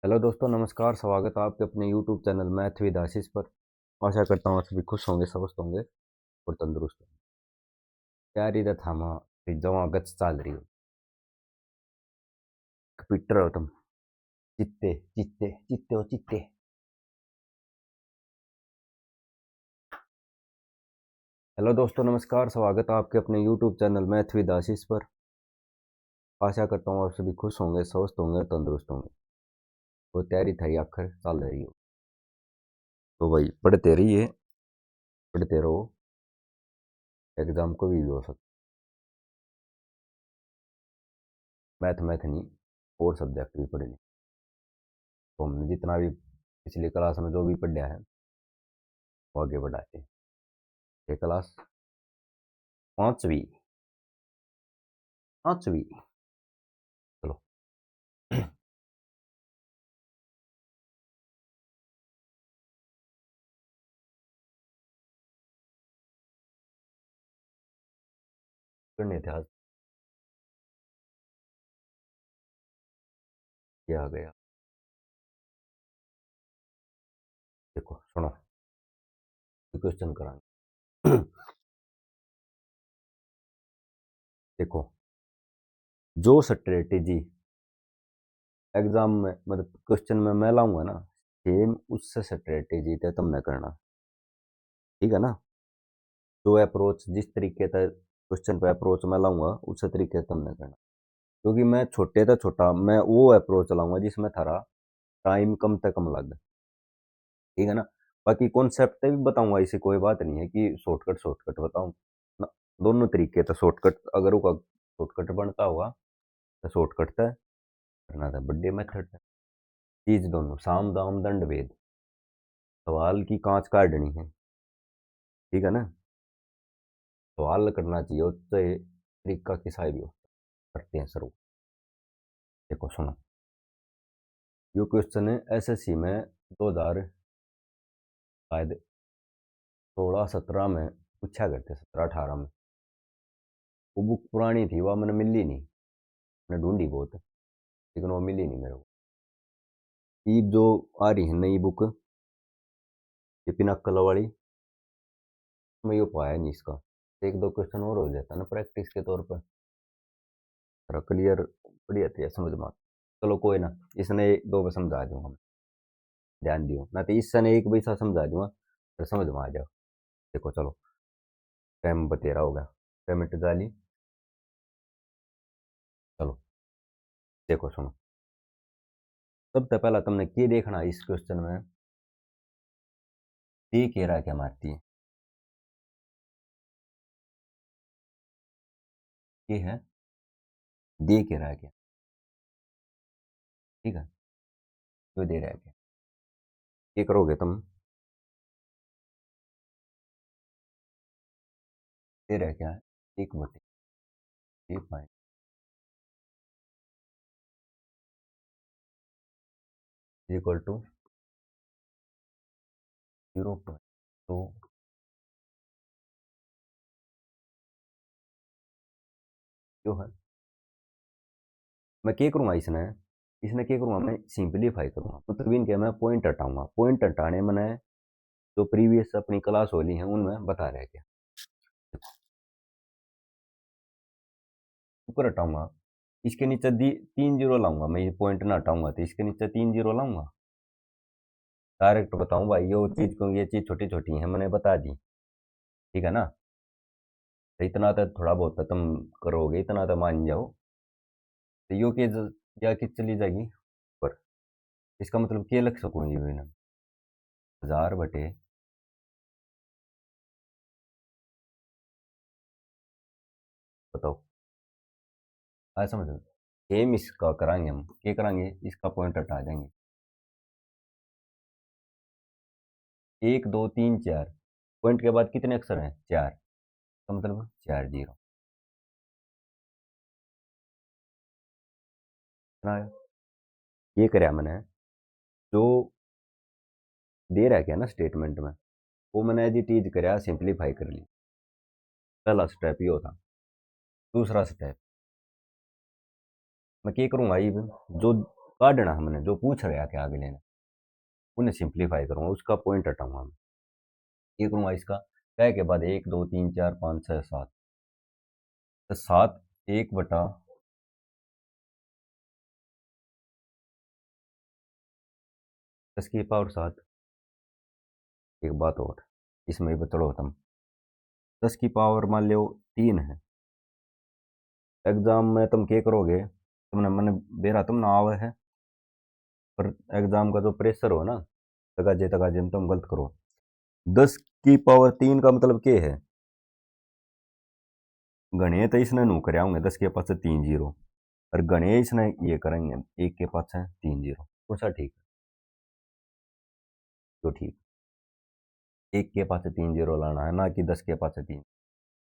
Hello दोस्तों, नमस्कार। स्वागत है आपके अपने यूट्यूब चैनल मैथ विद आशीष पर। आशा करता हूँ आप सभी खुश होंगे, स्वस्थ होंगे और तंदुरुस्त होंगे। तैयारी तो थामा जमा गच चाल रही हो। कंप्यूटर हो तुम। चित्ते चित्ते चित्ते हो चित्ते। हेलो दोस्तों, नमस्कार। स्वागत है आपके अपने यूट्यूब चैनल मैथ विद आशीष पर। आशा करता हूँ आप सभी खुश होंगे, स्वस्थ होंगे, तंदुरुस्त होंगे। वो तैयारी थारी आखिर चाल रही हो तो भाई पढ़ते रहिए, पढ़ते रहो। एग्जाम को भी हो सकता। मैथ मैथ नहीं, और सब्जेक्ट भी पढ़ने। तो हमने जितना भी पिछली क्लास में जो भी पढ़ा है वो आगे बढ़ाते हैं। ये क्लास पांचवी। पांचवी। चलो। करने थे आज। ये आ गया। देखो सुनो, क्वेश्चन कराएंगे। देखो, जो स्ट्रेटेजी एग्जाम में मतलब क्वेश्चन में मैं लाऊंगा ना, सेम उससे स्ट्रेटेजी थे तुमने करना। ठीक है ना? जो अप्रोच जिस तरीके से क्वेश्चन पे अप्रोच मैं लाऊंगा उस तरीके से तुमने करना। क्योंकि मैं छोटे से छोटा मैं वो अप्रोच लाऊंगा जिसमें थारा टाइम कम से कम लगे। ठीक है ना? बाकी कॉन्सेप्ट भी बताऊंगा, इसे कोई बात नहीं है कि शॉर्टकट शॉर्टकट बताऊं ना। दोनों तरीके तो शॉर्टकट, अगर वो शॉर्टकट बनता होगा तो शॉर्टकट था, करना था बड्डे मेथड था। चीज दोनों साम दाम दंड भेद। सवाल की कांच काटनी है। ठीक है ना? सवाल करना चाहिए उससे तरीका किसा भी हो। करते हैं शुरू। देखो सुनो, ये क्वेश्चन है एसएससी में 2000 शायद 16-17 में पूछा करते, 17-18 में। वो बुक पुरानी थी, वह मैंने मिली नहीं। मैंने ढूंढी बहुत, लेकिन वो मिली नहीं मेरे को। ये जो आ रही है नई बुक, ये पिनाकल वाली, मैं ये पाया नहीं इसका। एक दो क्वेश्चन और हो जाता ना प्रैक्टिस के तौर पर, थोड़ा क्लियर बढ़िया थी समझ में। चलो कोई ना, इसने एक दो में समझा दूंगा मैं। ध्यान दियो ना, तो इसने एक भी सा समझा दूंगा तो समझ में आ जाओ। देखो चलो, टाइम बतेरा होगा, पेमेंट डाली। चलो देखो सुनो, सबसे पहला तुमने ये देखना इस क्वेश्चन में, डी कह रहा है क्या मारती है। ये है डी कह रहा है क्या। ठीक है, तो दे रहा है क्या, ये करोगे तुम। दे रहा है क्या, 1/3 इक्वल टू 0.2। जो है, मैं क्या करूँगा इसने, इसने क्या करूँगा, मैं सिंपलीफाई करूँगा। मतलब इनके मैं पॉइंट हटाऊंगा। पॉइंट हटाने मैंने जो प्रीवियस अपनी क्लास होली है उनमें बता रहे क्या। ऊपर हटाऊंगा, इसके नीचे 3 जीरो लाऊंगा। मैं ये पॉइंट ना हटाऊंगा तो इसके नीचे 3 जीरो लाऊंगा। डायरेक्ट बताऊं भाई, ये चीज को, ये चीज छोटी छोटी है मैंने बता दी। ठीक है ना? तो इतना तो थोड़ा बहुत तो तुम करोगे, इतना तो मान जाओ। तो यो के क्या की चली जाएगी ऊपर। इसका मतलब क्या लग सकूँ ये ना, 1000 बटे, बताओ। आ समझ लो, सेम इसका कराएंगे हम। क्या कराएंगे, इसका पॉइंट हटा देंगे। 1 2 3 4, पॉइंट के बाद कितने अक्षर हैं, 4। तो मतलब 4 जीरो। ये कराया मैंने, जो दे रहा है क्या ना स्टेटमेंट में, वो मैंने एज इट इज कराया, सिंप्लीफाई कर ली। पहला स्टेप ये था। दूसरा स्टेप मैं क्या करूँगा, ये जो काटना हमने जो पूछ रहा क्या अगले ने, उन्हें सिंप्लीफाई करूंगा, उसका पॉइंट हटाऊंगा मैं। ये करूंगा इसका क्या के बाद 1 2 3 4 5 6 7, तो 7 1/10 की पावर 7। एक बात और, इसमें भी चलो तुम 10 की पावर मान लो 3 है। एग्जाम में तुम क्या करोगे, तुमने मैंने बेरा तुम ना आवे है, पर एग्जाम का जो प्रेशर हो ना, तगाजे तगाजे में तुम गलत करो। 10 की पावर 3 का मतलब क्या है, गणे तो इसने नू कर होंगे 10 के पास 3 जीरो, और गणे इसने ये करेंगे 1 के पास 3 जीरो। कौन सा ठीक है, तो ठीक 1 के पास 3 जीरो लाना है, ना कि 10 के पास 3।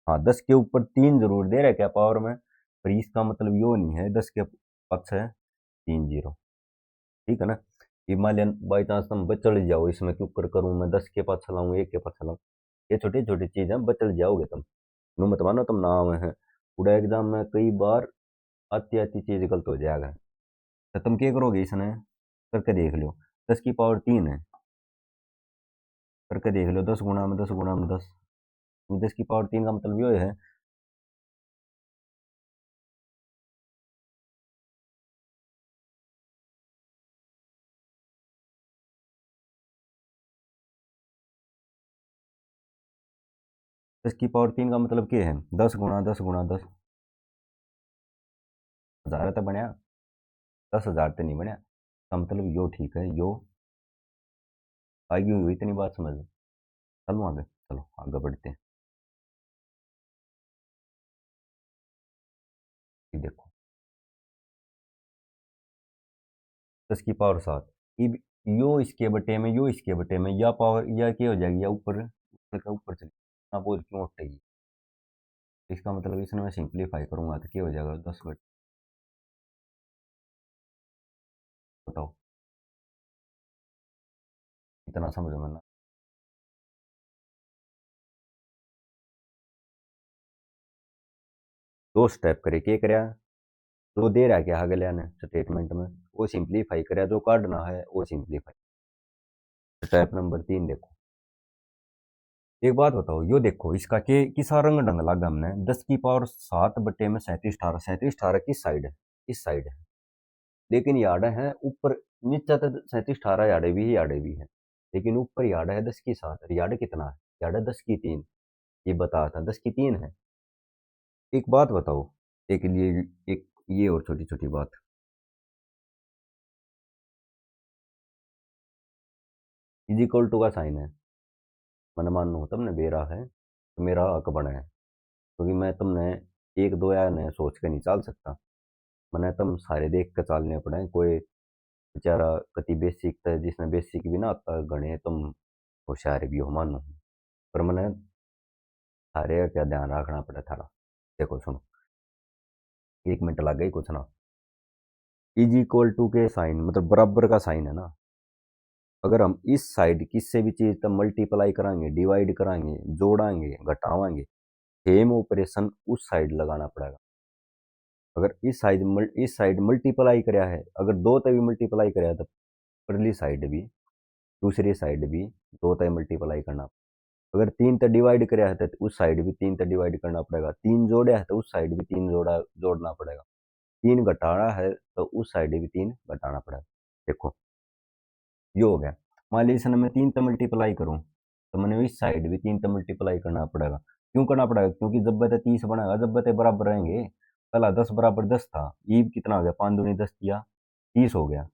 हाँ 10 के ऊपर 3 जरूर दे रहे क्या पावर में, पर इसका मतलब यो नहीं है 10 के पास 3 जीरो। ठीक है ना। हिमालयन बाई चांस तुम बचल जाओ, इसमें क्यों कर करूँ मैं 10 के पास चलाऊँ 1 के पास चलाऊँ, ये छोटी छोटी चीजें बचल जाओगे तुम। नो मत मानो तुम नाम है, पूरा एग्जाम में कई बार आती आती चीज गलत हो जाएगा। तो तुम क्या करोगे, इसने करके देख लो। 10 की पावर 3 है, करके देख लो 10 गुणा में 10 गुणा में 10। 10 की पावर 3 का मतलब ये है, 10 की पावर 3 का मतलब क्या है, 10 गुणा 10 गुणा 10। हजार तो बनया, 10,000 तो नहीं बनया, का मतलब यो ठीक है यो। आगे हुई इतनी बात समझ। चलो आगे, चलो आगे बढ़ते हैं। ये देखो 10 की पावर 7, यो इसके बटे में यो इसके बटे में, या पावर या क्या हो जाएगी, या ऊपर ऊपर का ऊपर चली ना, बोल क्यों उठेगी। इसका मतलब इसने मैं सिंप्लीफाई करूंगा तो क्या हो जाएगा 10 बटे, बताओ इतना समझ में ना। दो स्टेप करे क्या करया, जो दे रहा है क्या अगले ने स्टेटमेंट में, वो सिंप्लीफाई करे, जो काटना है वो सिंप्लीफाई। स्टेप नंबर 3 देखो। एक बात बताओ, यो देखो इसका के किसा रंग ढंग लगा हमने, 10 की पावर 7 बटे में 37 18, 37 18 किस साइड है, इस साइड है। लेकिन यार्ड है ऊपर, नीचे तो 37 18 यार्डे भी है, लेकिन ऊपर यार्ड है 10 की 7, यार्ड कितना है, यार्ड है 10 की 3। ये बता था 10 की 3 है। एक बात बताओ, एक लिए एक ये और छोटी छोटी बात, इज इक्वल टू का साइन है, मन मानो तुमने बेरा है तो मेरा हक बना है, क्योंकि मैं तुमने एक दो या ने सोच के नहीं चाल सकता, मैंने तुम सारे देख के चालने पड़े। कोई बेचारा कति बेसिक था, जिसने बेसिक भी ना आता गणे तुम होशियार भी हो मानो, पर मैंने सारे क्या ध्यान रखना पड़ा थारा। देखो सुनो, 1 मिनट लग गई कुछ ना। इज इक्वल टू के साइन मतलब बराबर का साइन है ना, अगर हम इस साइड किससे भी चीज तब मल्टीप्लाई कराएंगे, डिवाइड कराएंगे, जोड़ाएंगे, घटावाएंगे, सेम ऑपरेशन उस साइड लगाना पड़ेगा। अगर इस साइड मल्टीप्लाई कराया है, अगर दो तभी मल्टीप्लाई कराया तो परली साइड भी, दूसरी साइड भी दो तय मल्टीप्लाई करना। अगर 3 तक डिवाइड कराया है तो उस साइड भी 3 तक डिवाइड करना पड़ेगा, 3 जोड़ा है तो उस साइड भी 3 जोड़ना पड़ेगा, 3 घटाना है तो उस साइड भी 3 घटाना पड़ेगा। देखो ये हो गया। मान लीजिए इसने मैं 3 तक मल्टीप्लाई करूँ, तो मैंने इस साइड भी 3 तक मल्टीप्लाई करना पड़ेगा। क्यों करना पड़ेगा, क्योंकि जब बते 30 बनेगा, जब बते बराबर रहेंगे। पहला 10 बराबर 10 था, ईब कितना हो गया, 5 दूनी 10 किया 30 हो गया।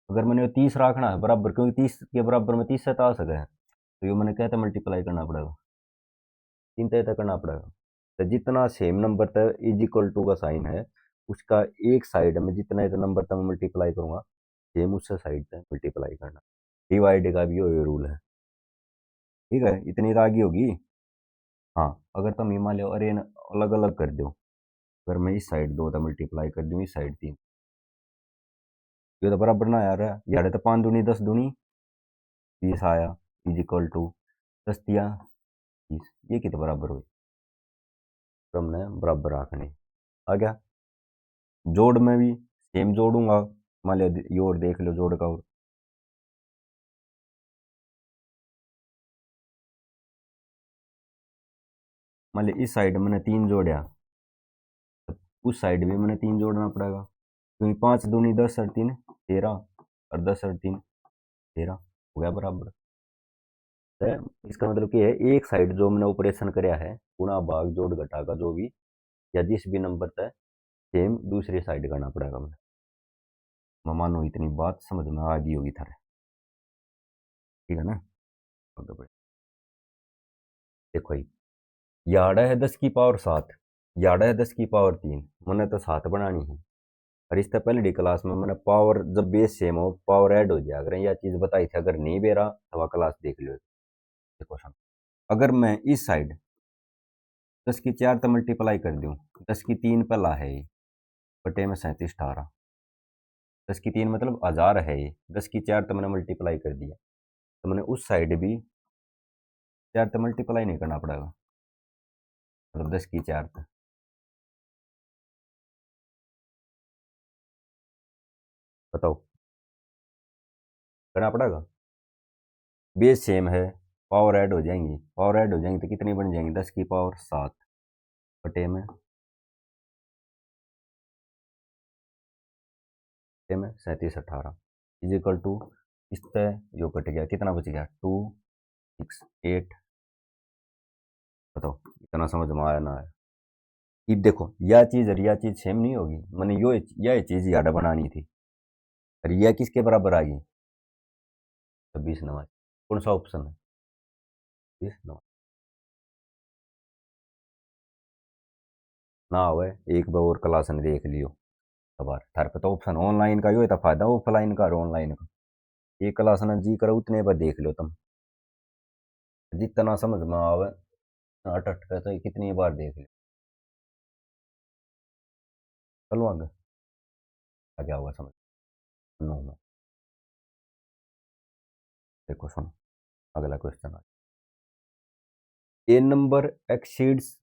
अगर मैंने 30 रखना है बराबर, क्योंकि 30 के बराबर में 30 से तो आ सके, तो ये मैंने कहता मल्टीप्लाई करना पड़ेगा, 3 तय करना पड़ेगा। तो जितना सेम नंबर तक इज इक्वल टू का साइन है, उसका एक साइड में जितना एक नंबर तक मल्टीप्लाई करूंगा, सेम उससे साइड तक मल्टीप्लाई करना। डिवाइड का भी ये रूल है। ठीक है, इतनी रागी होगी। हाँ अगर तुम हिमालय और ये अलग अलग कर दो, अगर मैं इस साइड 2 तक मल्टीप्लाई कर दूँ, इस साइड 3, ये तो बराबर ना यार है, यार तो 5 दूनी 10 दूनी 20 आया, इज इक्वल टू 10 दिया 20, ये कितने बराबर हुई, तो हमने बराबर रखनी। आ गया। जोड़ में भी सेम जोड़ूंगा, मान लिया ये और देख लो जोड़ का, और मान लिया इस साइड मैंने 3 जोड़ा, उस साइड भी मैंने 3 जोड़ना पड़ेगा, क्योंकि 5 दूनी 10 और 3 13, और 10 और 3 13 हो गया बराबर। तो इसका मतलब क्या है, एक साइड जो मैंने ऑपरेशन कराया है गुणा भाग जोड़ घटा का जो भी या जिस भी नंबर तय, सेम दूसरी साइड करना पड़ेगा मुझे। मैं मानो इतनी बात समझ में आ गई होगी थारे, ठीक है ना। आगे बढ़े। देखो ये यार्ड है 10 की पावर 7, यार्ड है 10 की पावर 3, मैंने तो 7 बनानी है। और इससे पहले डी क्लास में मैंने पावर जब बेस सेम हो पावर ऐड हो जाए, अगर यह चीज़ बताई थी, अगर नहीं बेरा तो वह क्लास देख लो। क्वेश्चन, अगर मैं इस साइड 10 की 4 तो मल्टीप्लाई कर दूँ, 10 की 3 पहला है ये, बटे में 37 18, 10 की 3 मतलब 1000 है ये, 10 की 4 तो मैंने मल्टीप्लाई कर दिया, तो मैंने उस साइड भी 4 तो मल्टीप्लाई नहीं करना पड़ेगा, मतलब 10 की 4 तो बताओ करना पड़ेगा। बेस सेम है, पावर ऐड हो जाएंगी तो कितनी बन जाएंगी, 10 की पावर 7 बटे में 37 18 इज इक्वल टू, इस तय जो कट गया कितना बच गया 2 6 8। बताओ इतना समझ में आया ना आया। ये देखो यह चीज़ और यह चीज़ सेम नहीं होगी, मैंने यो यह चीज़ याद बनानी थी, और यह किसके बराबर आ गई 26 9। कौन सा ऑप्शन है 26 9, ना हो एक बार और क्लास ने देख लियो बार थार पे, तो ऑप्शन ऑनलाइन का यो था फायदा ऑफलाइन का और ऑनलाइन का, एक क्लास ना जी करो उतने बार देख लो तुम, जितना समझ में आवे अट अट के तो कितनी बार देख लो। चलो आगे, क्या होगा समझ नो में। देखो सुनो अगला question, a number exceeds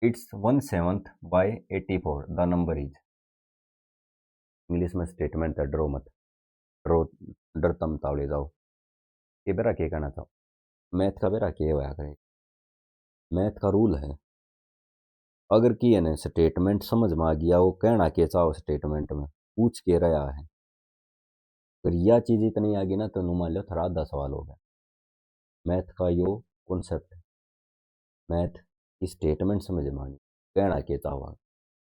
its 1/7 by 84, the number is, English में स्टेटमेंट है, ड्रो मत ड्रो, डरता मत ले जाओ। ये बेरा क्या कहना चाहो, मैथ का बेरा क्या होया करे, मैथ का रूल है, अगर की है ना स्टेटमेंट समझ में आ गया, वो कहना के चाहो स्टेटमेंट में पूछ के रहा है, अगर यह चीज़ इतनी आ गई ना तो मान लो थोड़ा आधा सवाल हो गया। मैथ का यो कॉन्सेप्ट, मैथ की स्टेटमेंट समझ में आनी, कहना के चाहो,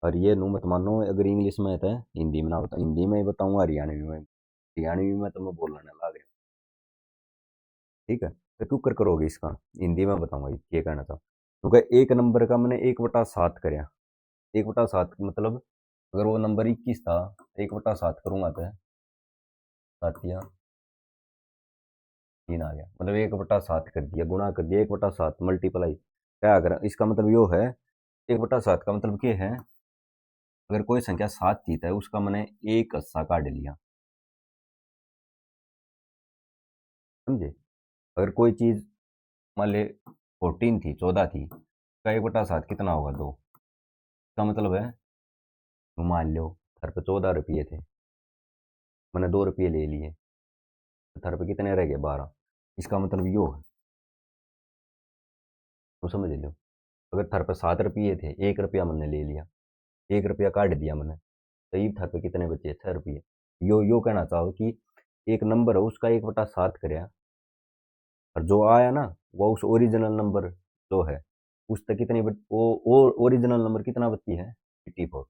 और ये नू मत मानो अगर इंग्लिश में है हिंदी में ना बता, हिंदी में ही बताऊंगा, हरियाणवी में, हरियाणवी में तो मैं बोलने लगा गया, ठीक है। तो तू कर करोगे इसका, हिंदी में बताऊंगा ये क्या कहना था, क्योंकि एक नंबर का मैंने 1/7 करया, 1/7 मतलब अगर वो नंबर 21 था, 1/7 करूंगा तो 7 या 3 आ गया, मतलब 1/7 कर दिया, गुणा कर दिया, 1/7 मल्टीप्लाई क्या करा, इसका मतलब यो है 1/7 का मतलब क्या है, अगर कोई संख्या 7 थी तो उसका मैंने एक अस्सा काट लिया, समझे। अगर कोई चीज़ मान ले 14 थी, 14 थी, का 1/7 कितना होगा 2, इसका मतलब है मान लो घर पे 14 रुपये थे, मैंने 2 रुपये ले लिए, तो घर पे कितने रह गए 12, इसका मतलब यो है, तो समझ लो। अगर थर पे 7 रुपये थे, 1 रुपया मैंने ले लिया, 1 रुपया काट दिया मैंने, तो ये थर पे कितने बचे 6 रुपये। यो कहना चाहो कि एक नंबर है उसका 1/7 करया, और जो आया ना वो उस ओरिजिनल नंबर जो है उस तक कितनी वो ओरिजिनल नंबर कितना बची है 84,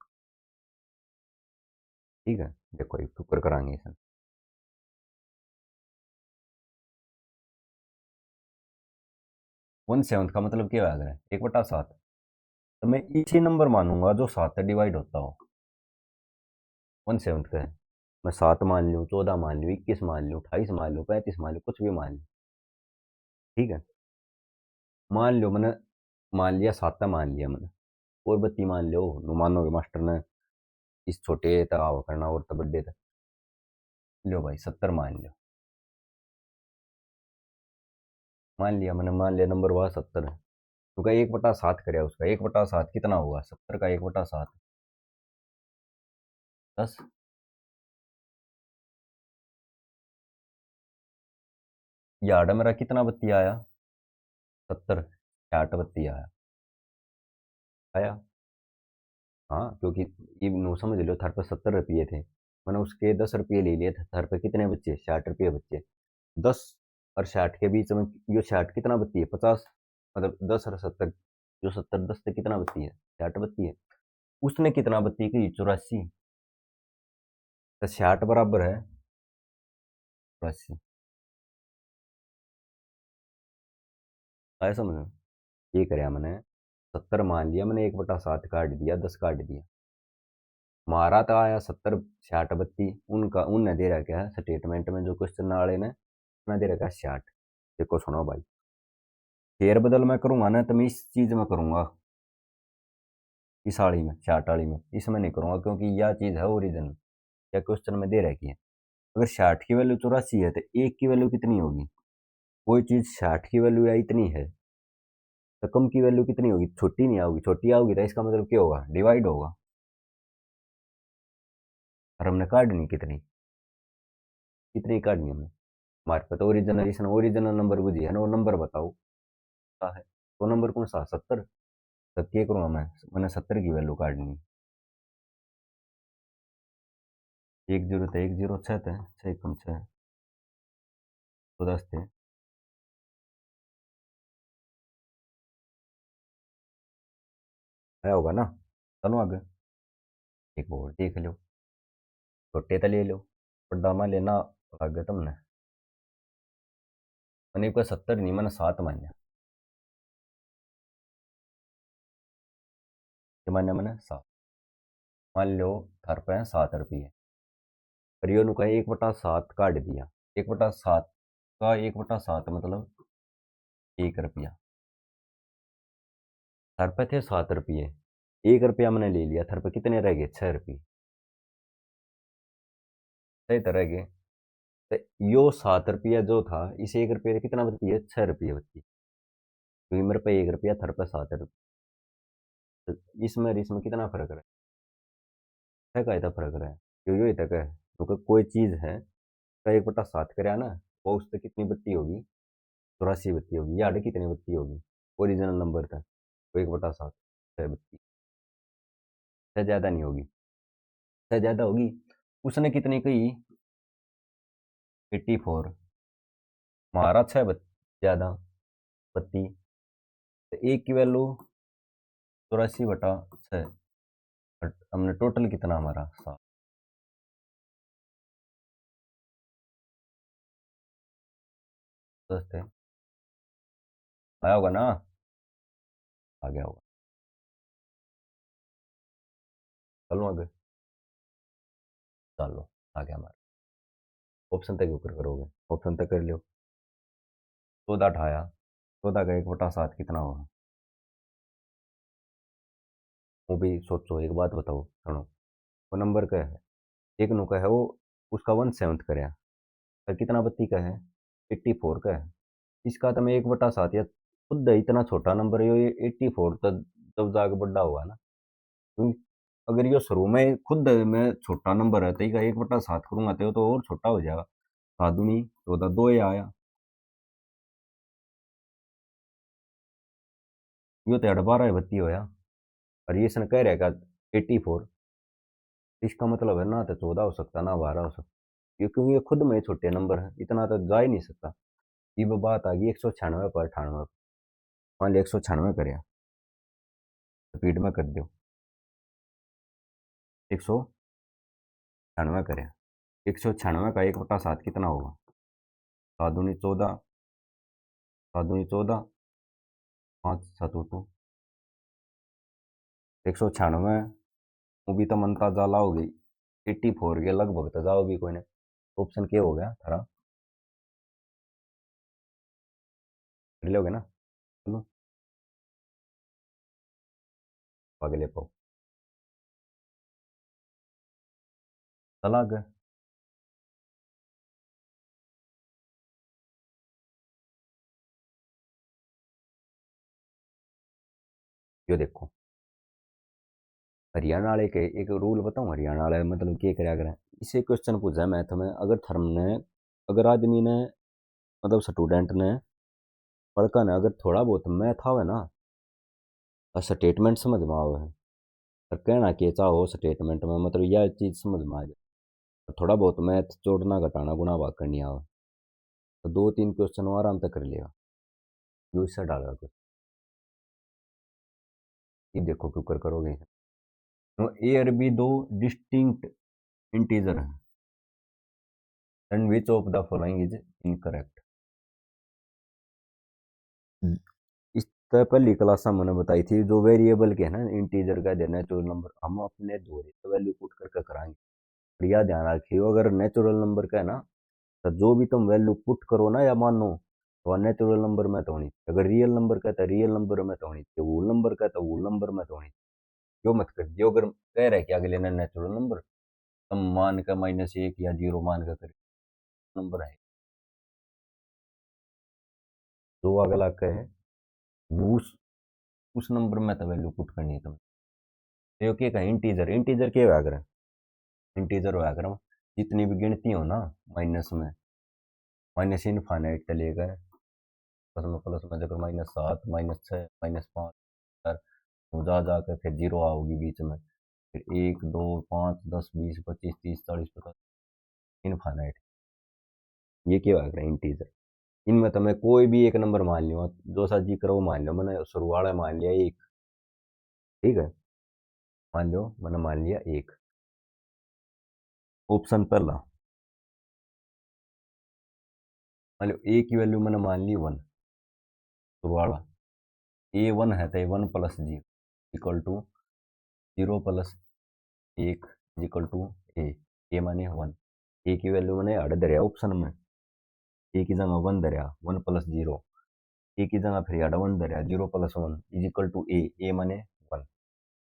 ठीक है। देखो एक टुकर कराएंगे इसे, 1/7 का मतलब क्या आ गया 1/7, तो मैं इसी नंबर मानूंगा जो 7 से डिवाइड होता हो, 1/7 का है, मैं 7 मान लूँ, 14 मान लूँ, 21 मान लूँ, 28 मान लूँ, 35 मान लूँ, कुछ भी मान लूँ, ठीक है। मान लो मैंने मान लिया 7 मान लिया मैंने, और बत्ती मान लो नु मानोगे मास्टर ने इस छोटे तक आओ करना और तो बड्डे तक, लो भाई 70 मान लिया मैंने, मान लिया नंबर हुआ 70 है, क्योंकि 1/7 करे उसका, 1/7 कितना होगा 70 का 1/7 10, यार्ड मेरा कितना बत्ती आया? 70, 60 बत्ती आया। आया। हाँ, क्योंकि ये नो समझ लो थार पे 70 रुपये थे, मैंने उसके 10 रुपये ले लिए थे, थार पे कितने बच्चे? 60 रुपये बच्चे। 10 और 60 के बीच में यो 60 कितना बत्ती है? 50। मतलब 10 और 70, जो 70 10 से कितना बत्ती है? 60 बत्ती है। उसने कितना बत्ती की? 84। तो 60 बराबर है 84। आया समझ में? ये कराया मैंने, 70 मान लिया मैंने, 1/7 काट दिया, 10 काट दिया। मारा तो आया 70, 60 बत्ती। उनका उनने दे रखा है स्टेटमेंट में, जो क्वेश्चन वाले ने उन्हें दे रखा है 60। देखो सुनो भाई, फेर बदल मैं करूंगा ना तो मैं इस चीज में करूंगा, इस वाली में, 60 वाली में, इसमें नहीं करूंगा, क्योंकि यह चीज है ओरिजिनल, या क्वेश्चन में दे रखी है। अगर 60 की वैल्यू 84 है तो एक की वैल्यू कितनी होगी? कोई चीज 60 की वैल्यू या इतनी है तो कम की वैल्यू कितनी होगी? छोटी नहीं आओगी, छोटी आओगी तो इसका मतलब क्या होगा? डिवाइड होगा। और हमने काटनी कितनी? कितनी काटनी हमने? हमारे पास तो ओरिजिनल, इसने ओरिजिनल नंबर बुझी है ना, वो नंबर बताओ क्या है। वो नंबर कौन सा? 70। तब क्या करूँगा मैंने 70 की वैल्यू काटनी। एक जीरो तो एक जीरो, छः थे, छः कम छः तो 10 थे। आया होगा ना? चलो आगे, एक और देख लो। छोटे तो ले लो, बड़ा मैं लेना आगे तुमने। मैंने कोई 70 नहीं, मैंने 7 मान्या। कि मान्या मैंने 7। मान लो घर पे है 7 रुपये, पर यो नु का 1/7 काट दिया। 1/7 का 1/7 मतलब 1 रुपया। घर पे थे 7 रुपये, 1 रुपया मैंने ले लिया, घर पे कितने रह गए? 6 रुपये। सही तरह गए। तो यो 7 रुपया जो था, इस 1 रुपये कितना बचती है? 6 रुपये बचती। क्योंकि मेरे पे 1 रुपया, थर पे 7 रुपये। तो इसमें और इसमें कितना फर्क है? है का इतना फर्क है? क्यों यो तक है, क्योंकि कोई चीज है का 1/7 करे ना, वो उससे कितनी बत्ती होगी? 84 बत्ती होगी। याद कितनी बत्ती होगी? ओरिजिनल नंबर था तो 1/7, 6 बत्ती। से ज्यादा नहीं होगी, से ज्यादा होगी। उसने कितनी कही? 84। हमारा 6 ज्यादा बत्ती। तो एक की वैल्यू 84/6। हमने टोटल कितना हमारा? 7। दस थे। आया होगा ना? आ गया होगा। चलो आगे। चलो, आ गया हमारा। ऑप्शन तक ऊपर करोगे, ऑप्शन तक कर लियो। 14 उठाया, 14 का 1/7 कितना होगा? वो भी सोचो, एक बात बताओ सुनो। वो नंबर का है, एक नु का है वो, उसका 1/7 का है, तो कितना बत्ती का है? 84 का है। इसका तो मैं 1/7 या खुद है, इतना छोटा नंबर है ये 84, तो जब जाके बड़ा हुआ ना। क्योंकि अगर ये शुरू में खुद में छोटा नंबर है तो इसका 1/7 करूंगा तो और छोटा हो जाएगा। 7 दूनी 14, दो ये आया। यो तो 12 बत्ती होया। और ये सन कह रहेगा 84। इसका मतलब है ना तो 14 हो सकता ना 12 हो सकता, क्योंकि ये खुद में छोटे नंबर है, इतना तो जा ही नहीं सकता। ये वो बात आ गई 196/98। मान लिया 196 करे, स्पीड में कर दो। 196 करे, 196 का 1/7 कितना होगा? 7 दूनी 14, 7 दूनी 14, 5 7 196। वो भी तो मनता जाला हो गई, 84 के लगभग तो जाओ भी कोई ने। ऑप्शन क्या हो गया थारा? कर लोगे ना? चलो आगे ले पाओ। चला आगे। यो देखो, हरियाणा वाले के एक रूल बताऊं। हरियाणा वाले मतलब क्या करा करें, इसे क्वेश्चन पूछा है मैथ में, अगर थर्म ने, अगर आदमी ने मतलब स्टूडेंट ने पढ़कर ना अगर थोड़ा बहुत मैथ आवे ना और स्टेटमेंट समझ में आवे है और कहना कि चाहो स्टेटमेंट में मतलब यह चीज़ समझ में आ जाए, थोड़ा बहुत मैथ जोड़ना घटाना गुणा भाग करनी आवे तो 2-3 क्वेश्चन वो आराम से कर लेगा। जो इससे डालेगा कुछ ये देखो क्यों कर करोगे। तो ए और बी दो डिस्टिंक्ट इंटीजर हैं and which of the following is incorrect. इस तरह पहली क्लास मैंने बताई थी जो वेरिएबल के है ना इंटीजर का दे नेचुरल नंबर हम अपने दोहरे तो वैल्यू पुट करके कराएंगे। और यह ध्यान रखियो अगर नेचुरल नंबर का है ना तो जो भी तुम वैल्यू पुट करो ना या मानो तो नेचुरल नंबर में तो होनी चाहिए। अगर रियल नंबर का तो रियल नंबर में तो होनी चाहिए, वोल नंबर का तो वोल नंबर में तो होनी चाहिए। जो मत कर दियो अगर कह रहे कि आगे लेना नेचुरल नंबर तुम मान का -1 या 0 मान का कर नंबर है जो अगला कहे उस नंबर में तो वैल्यू पुट करनी है तुम्हें। तो क्या कहें इंटीजर इंटीजर क्या हुआ करें इंटीजर हुआ करें जितनी भी गिनती हो ना माइनस में माइनस इनफाइनाइट चलेगा प्लस में जगह -7 -6 -5 तो जा जाकर फिर जीरो आओगी बीच में फिर 1 2 5 10 20 25 30 40 50 इनफाइनाइट। ये क्या हुआ करें इंटीजर इनमें तुम्हें कोई भी एक नंबर मान लियो जो सा जी करो मान लो मैंने शुरू वाला मान लिया एक। ठीक है मान लो मैंने मान लिया एक। ऑप्शन पहला मान लो ए की वैल्यू मैंने मान ली 1 शुरू वाला ए 1 है तो 1 + 0 इक्वल टू 0 + 1 इक्वल टू ए माने 1। ए की वैल्यू मैंने हट दरिया ऑप्शन में ए की जगह 1 दरिया 1 + 0 ए की जगह फिर हट 1 दरिया 0 + 1 इज इक्वल टू ए माने 1।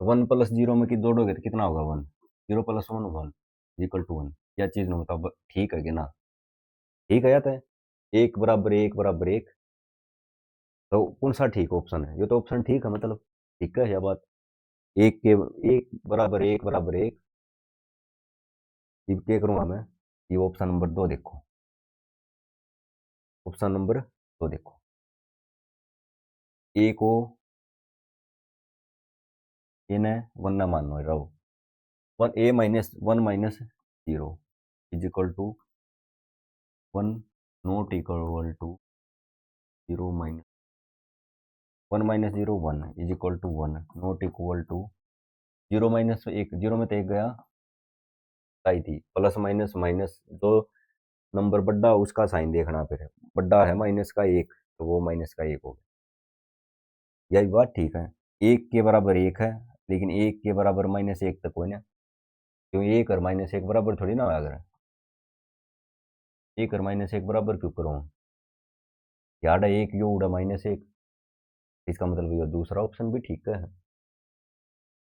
1 + 0 में की जोड़ोगे तो कितना होगा 1 0 + 1 1 इक्वल टू 1। यह चीज़ में बताओ ठीक है कि ना ठीक है जाता है एक बराबर एक बराबर एक तो कौन सा ठीक ऑप्शन है ये तो ऑप्शन ठीक है मतलब ठीक है यह बात एक के एक बराबर एक क्या करूँगा मैं ये ऑप्शन नंबर 2 देखो ऑप्शन नंबर 2 देखो ए को इन्हें 1 ना मानो रहो 1 - 1 - 0 is equal to 1 not equal to 0 - 1 - 0 1 is equal to 1 not equal to 0 - 1 0 में तो एक गया आई थी प्लस माइनस माइनस जो नंबर बड़ा उसका साइन देखना फिर बड़ा है माइनस का एक तो वो माइनस का एक हो गया। यही बात ठीक है एक के बराबर एक है लेकिन एक के बराबर -1 तक कोई ना क्यों एक और -1 बराबर थोड़ी ना अगर एक और -1 बराबर क्यों करूँ यार एक यो उड़ा -1 इसका मतलब ये दूसरा ऑप्शन भी ठीक है।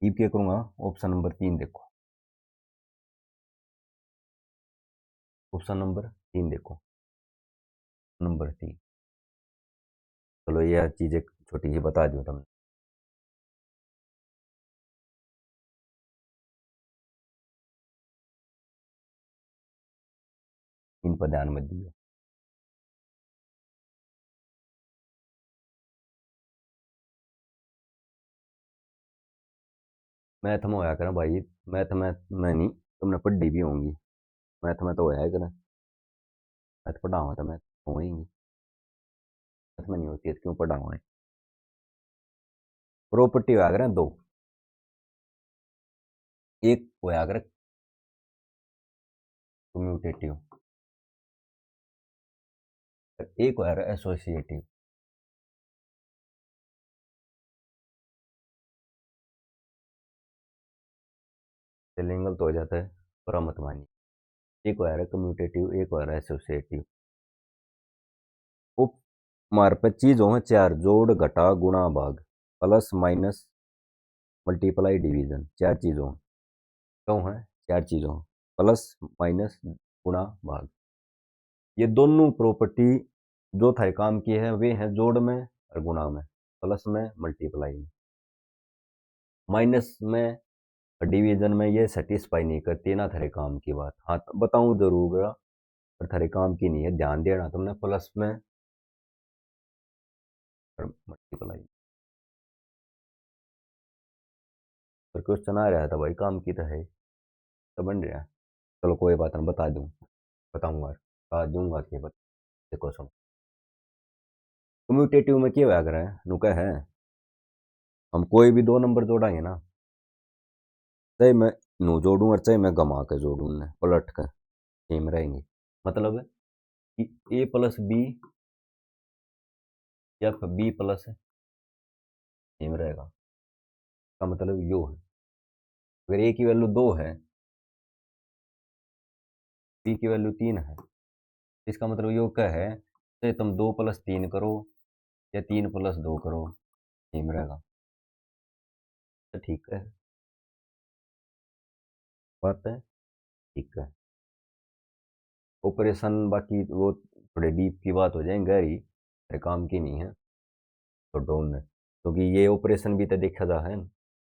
अब क्या करूँगा ऑप्शन नंबर 3 देखो ऑप्शन नंबर 3 देखो नंबर 3 चलो ये चीज़ एक छोटी सी बता दूँ तुमने इन पर ध्यान मत दियो। मैथ में होया करें भाई मैथ में मैं नहीं तुमने पढ़ी भी होंगी मैथ में तो होया करें मैथ पढ़ा हुआ तो मैथ होंगी मैथ में नहीं होती है तो क्यों पढ़ा हुआ है। प्रॉपर्टी होया करें दो एक होया करें कम्यूटेटिव एक होया करें एसोसिएटिव। ट्रिलिंगल तो हो जाता है पर मत मानिए एक होया करें कम्यूटेटिव एक होया करें एसोसिएटिव। उप मार पे चीज़ हो चार जोड़ घटा गुणा भाग प्लस माइनस मल्टीप्लाई डिवीजन चार चीज़ों क्यों है चार चीज़ों प्लस माइनस गुणा भाग ये दोनों प्रॉपर्टी जो था काम की है वे हैं जोड़ में और गुणा में प्लस में मल्टीप्लाई में माइनस में और डिवीजन में ये सेटिस्फाई नहीं करती ना थारे काम की बात हाँ बताऊं जरूर पर थारे काम की नहीं है, ध्यान देना तुमने प्लस में मल्टीप्लाई पर क्वेश्चन आ रहा था भाई, काम की तो है, तो बन रहा है। चलो कोई बात नहीं, बता दूँ, बताऊंगा, बता दूंगा कि बता। देखो सुनो, कम्यूटेटिव में क्या होया करे, नुका है, हम कोई भी दो नंबर जोड़ाएंगे ना, चाहे मैं नू जोड़ूं और चाहे मैं गमा के जोड़ूं ने पलट कर सेम रहेंगे। मतलब कि ए प्लस बी या फिर बी प्लस सेम रहेगा, का मतलब यो है। अगर ए की वैल्यू 2 है, बी की वैल्यू 3 है, इसका मतलब यो क्या है, चाहे तुम 2 + 3 करो या 3 + 2 करो, सेम रहेगा। तो ठीक है, बात है, ठीक है। ऑपरेशन बाकी वो थोड़े डीप की बात हो जाएंगे, गहरी, मेरे काम की नहीं है, तो डोन है, क्योंकि ये ऑपरेशन भी तो देखा जा है,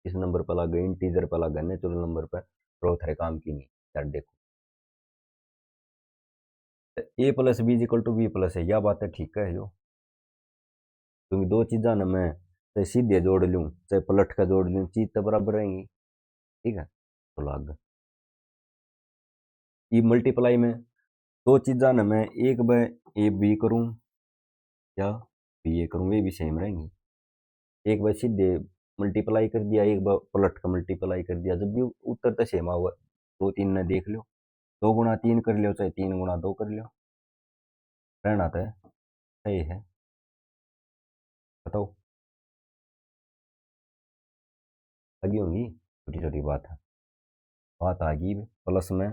इस नंबर पर लगा, इंटीजर पर लगा, नेचुरल नंबर पर, तो थारे काम की नहीं यार। देखो A plus B equal to B plus है, यह बात है, ठीक है जो, क्योंकि दो चीज़ा ना मैं चाहे सीधे जोड़ लूँ चाहे पलट कर जोड़ लूँ, चीज़ तो बराबर रहेंगी, ठीक है। तो लाग ये मल्टीप्लाई में दो चीज़ा ना मैं एक बार ए बी करूँ या बी ए करूँ, वे भी सेम रहेंगी। एक बार सीधे मल्टीप्लाई कर दिया, एक बार पलट कर मल्टीप्लाई कर दिया, जब भी उत्तर तो सेम आऊगा। दो तीन ने देख लो, 2 × 3 कर लो चाहे 3 × 2 कर लो, रहना तो है, सही है। बताओ, लगी होंगी, छोटी छोटी बात है, बात आ गई प्लस में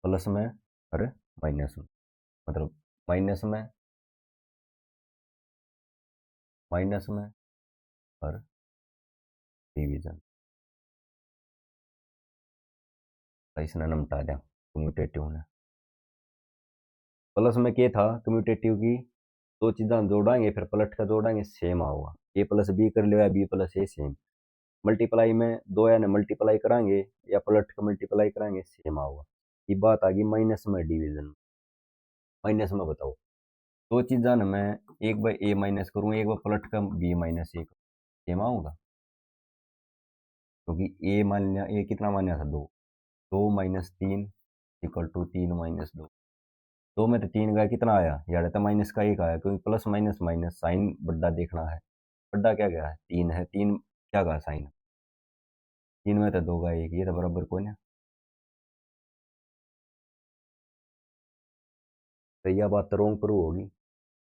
और माइनस में, मतलब माइनस में, माइनस में और डिवीजन, इसने नमटा दिया कम्यूटेटिव ने। प्लस में क्या था कम्यूटेटिव की, दो चीज़ें हम जोड़ाएंगे फिर पलट कर जोड़ाएंगे, सेम आऊगा, ए प्लस बी कर लिया, बी प्लस ए सेम। मल्टीप्लाई में दो या मल्टीप्लाई कराएंगे या पलट कर मल्टीप्लाई कराएंगे, सेम आऊगा। ये बात आ गई माइनस में डिवीजन। माइनस में बताओ, दो चीज़ें ना मैं एक बार ए माइनस करूँ, एक बार पलट कर बी माइनस ए, सेम आऊंगा, क्योंकि ए मान लिया, ए कितना मान लिया था, 2, 2 - 3 इक्वल टू 3 - 2, 2 में तो 3 गया, कितना आया यार, तो माइनस का 1 आया, क्योंकि प्लस माइनस माइनस साइन बड्डा देखना है, बड्डा क्या गया है, 3 है, 3 क्या गया साइन, 3 में तो 2 का 1, ये तो बराबर कौन है। तो यह बात तो रोंग प्रूव होगी,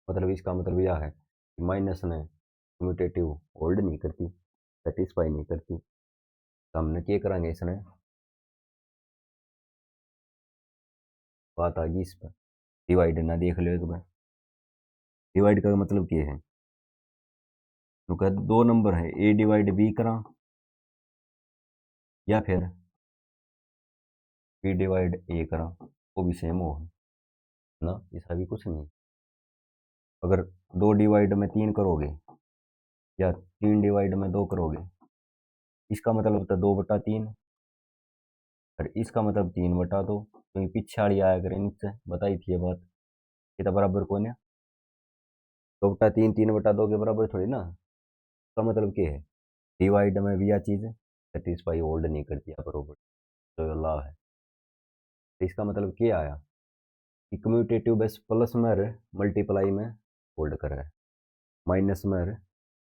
मतलब इसका मतलब यह है कि माइनस ने कम्यूटेटिव होल्ड नहीं करती, सेटिस्फाई नहीं करती, तो हमने क्या करेंगे, इसने बात आ गई इस पर, डिवाइड ना देख लो एक बार। डिवाइड का मतलब क्या है, तो कहते दो नंबर है, ए डिवाइड बी करा या फिर बी डिवाइड ए करा, वो भी सेम हो ना, ऐसा भी कुछ नहीं। अगर 2 डिवाइड में 3 करोगे या 3 डिवाइड में 2 करोगे, इसका मतलब होता है 2/3, और इसका मतलब 3/2, क्योंकि पीछे वाली आया करें नीचे, बताई थी ये बात, ये तो बराबर कौन है, 2/3 3/2 के बराबर थोड़ी ना। इसका मतलब क्या है, डिवाइड में भी यह चीज़ सेटिस्फाई होल्ड नहीं करती है बरोबर, तो लॉ है। तो इसका मतलब क्या आया कि कम्यूटेटिव बेस प्लस में मल्टीप्लाई में होल्ड कर रहा है, माइनस में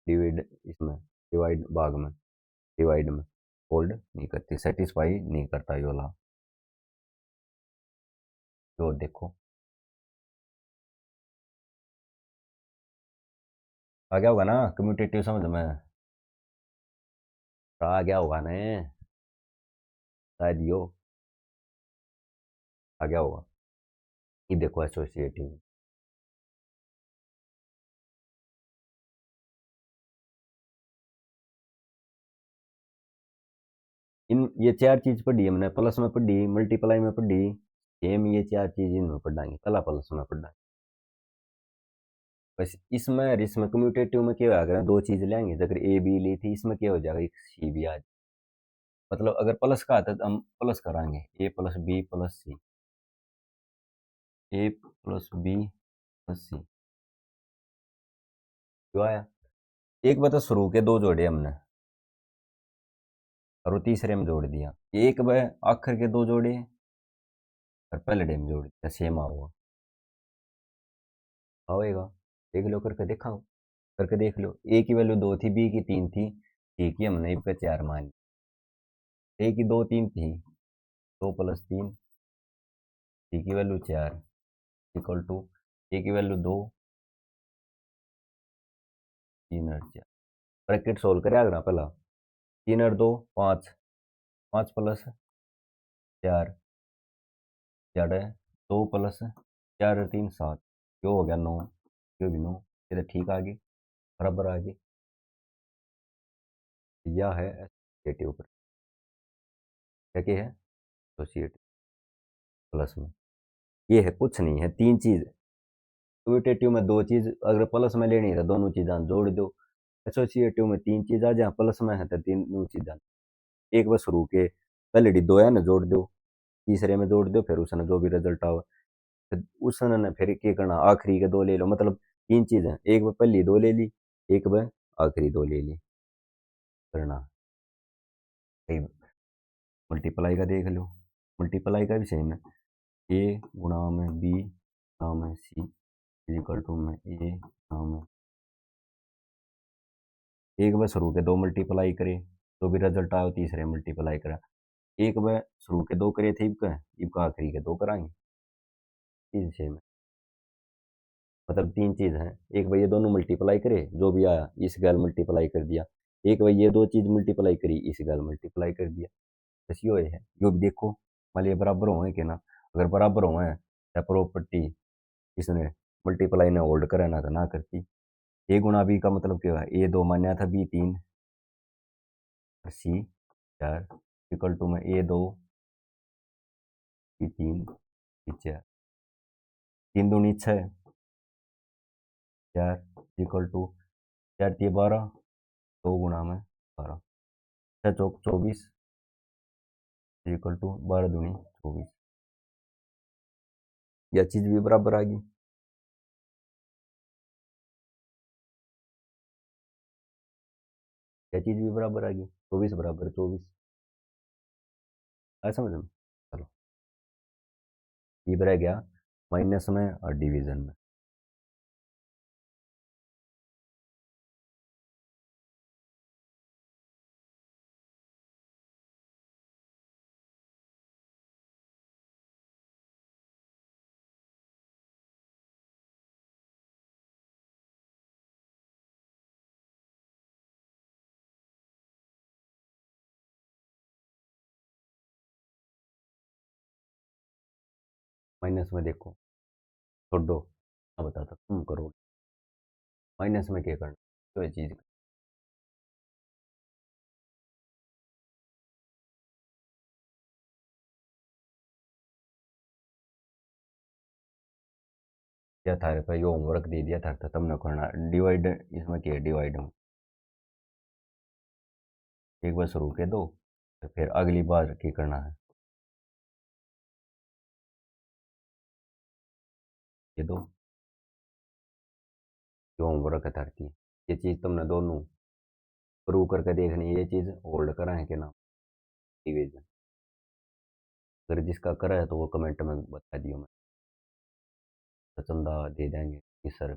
डिवाइड इसमें डिवाइड भाग में डिवाइड में होल्ड नहीं करती, सेटिस्फाई नहीं करता ये वाला। तो देखो आ गया होगा ना कम्यूटेटिव समझ में, आ गया होगा ना, शायद यो आ गया होगा। ये देखो एसोसिएटिव, इन ये चार चीज पढ़ी हमने, प्लस में पढ़ी, मल्टीप्लाई में पढ़ी, सेम ये चार चीज इनमें पढ़ाएंगे, कला प्लस में पढ़ाएंगे। बस इसमें और इसमें कम्यूटेटिव में क्या होगा, दो चीज लेंगे, अगर ए बी ली थी, इसमें क्या हो जाएगा, एक सी भी आ जाएगा। मतलब अगर प्लस का आता है तो हम प्लस कराएंगे, ए प्लस बी प्लस सी, ए प्लस बी प्लस सी क्यों आया। एक बता शुरू के दो जोड़े हमने और वो तीसरे में जोड़ दिया, एक वह आखिर के दो जोड़े और पहले डे में जोड़ दिया, सेम आओगा। आएगा, देख लो करके दिखाओ, करके देख लो। ए की वैल्यू दो थी, बी की तीन थी, सी की हमने पे चार मान ली। ए की दो तीन थी, दो प्लस तीन, सी की वैल्यू चार इक्वल टू ए की वैल्यू दो, तीन और चार। ब्रैकेट सोल्व करे आगना पहला, तीन और दो पाँच, पाँच प्लस चार, जड़ है दो प्लस चार और तीन सात, क्यों हो गया नौ, क्यों भी नौ, ये तो ठीक आ गई, बराबर आ गई। यह है एसोसिएटिव पर, क्या है एसोसिएटिव प्लस में, ये है कुछ नहीं है, तीन चीज। क्विटेटिव में दो चीज अगर प्लस में लेनी है तो दोनों चीज़ जोड़ दो, एसोसिएटिव में तीन चीज आ जहाँ प्लस में है तो तीनों चीज़, एक बस रू के पहले डी दो है ना जोड़ दो, तीसरे में जोड़ दो, फिर उसने जो भी रिजल्ट आओ फिर उसने ना फिर क्या करना, आखिरी के दो ले लो, मतलब तीन चीजें, एक बार पहली दो ले ली, एक बार आखिरी दो ले ली, करना मल्टीप्लाई का देख लो, मल्टीप्लाई का भी सेम है, ए गुणा में बी गुणा में सी इक्वल टू में ए गुणा में, एक बार शुरू के दो मल्टीप्लाई करे तो भी रिजल्ट आयो, तीसरे मल्टीप्लाई करा, एक बार शुरू के दो करे थे इबका आखिरी के दो कराएंगे, चीज सेम है। मतलब तीन चीज हैं, एक भाई ये दोनों मल्टीप्लाई करे जो भी आया इस गैल मल्टीप्लाई कर दिया, एक भाई ये दो चीज मल्टीप्लाई करी इस गैल मल्टीप्लाई कर दिया, बस यो है। यो भी देखो मान लिया बराबर हो कि ना, अगर बराबर हो या प्रॉपर्टी इसने मल्टीप्लाई ने होल्ड करे ना तो ना करती। ए गुणा बी का मतलब क्या है, ए दो मान्या था बी तीन और सी चार इक्वल टू में ए दो बी तीन सी चार, तीन दूनी छः, चार इक्वल टू चार तीन बारह, दो गुणा में बारह, छः चौक चौबीस इक्वल टू बारह दूनी चौबीस, यह चीज भी बराबर आ गई। यह चीज भी बराबर आ गई, चौबीस बराबर चौबीस, आया समझ में। चलो ये रह गया माइनस में और डिवीजन में। माइनस में देखो, छोड़ दो, अब बताता तुम करो, माइनस में क्या करना, तो ये चीज क्या था रे, ये होमवर्क दे दिया था तुमने करना, डिवाइड इसमें क्या है, डिवाइड हूँ एक बार शुरू के दो, तो फिर अगली बार क्या करना है, ये दो, जो होमवर्क है ये चीज तुमने दोनों प्रूव करके देखनी है, ये चीज होल्ड करा है कि ना डिवीजन। अगर जिसका करा है तो वो कमेंट में बता दियो, मैं तो चंदा दे देंगे इस सर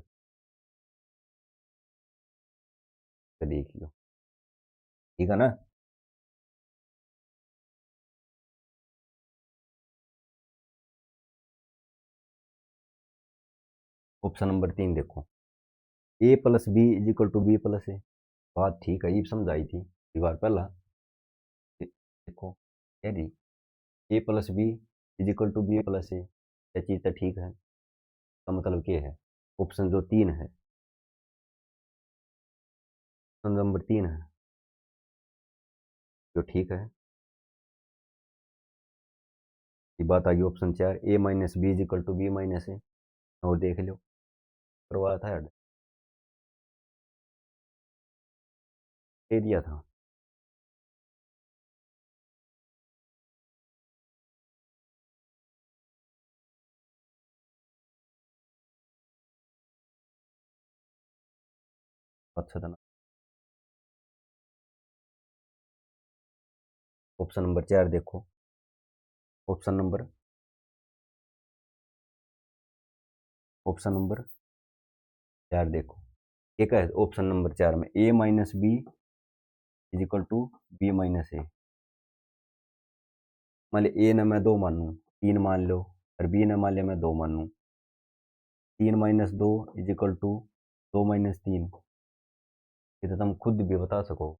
पे, देखियो, ठीक है ना। ऑप्शन नंबर तीन देखो, A plus B is equal to B plus A, बात ठीक है, ये समझाई थी दीवार पहला, देखो यदि A plus B is equal to B plus A, ये चीज़ तो ठीक है, का मतलब क्या है, ऑप्शन जो तीन है, ऑप्शन नंबर तीन है जो ठीक है, ये बात आ गई ऑप्शन चार, A minus B is equal to B minus A, और देख लो करवाया था ऐड, दे दिया था। अच्छा था ना। ऑप्शन नंबर 4 देखो। ऑप्शन नंबर ऑप्शन नंबर 4 देखो। एक है ऑप्शन नंबर 4 में a minus B is equal to B minus A. मान ली ए ना मैं 2 मानूँ, 3 मान लो, और बी ना मान लिया मैं 2 मानूँ। 3 minus 2 is equal to 2 minus 3। ये तो तुम खुद भी बता सको।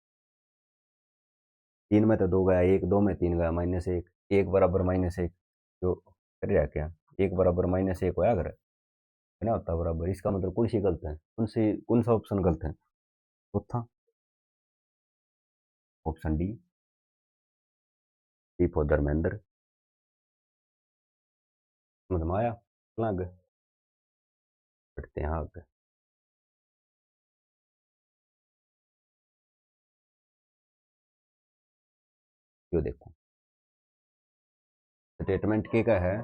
3 में तो 2 गया, 1 2 में 3 गया, माइनस 1, 1 बराबर माइनस 1। जो कर रहा क्या, 1 बराबर माइनस 1 होया कर, है ना, होता बराबर। इसका मतलब कौन सी गलत है, कौन सा ऑप्शन गलत है? चौथा, option D, D for Dharmendra. समझ में आया? आगे बढ़ते हैं आगे। यो देखो, स्टेटमेंट के का है,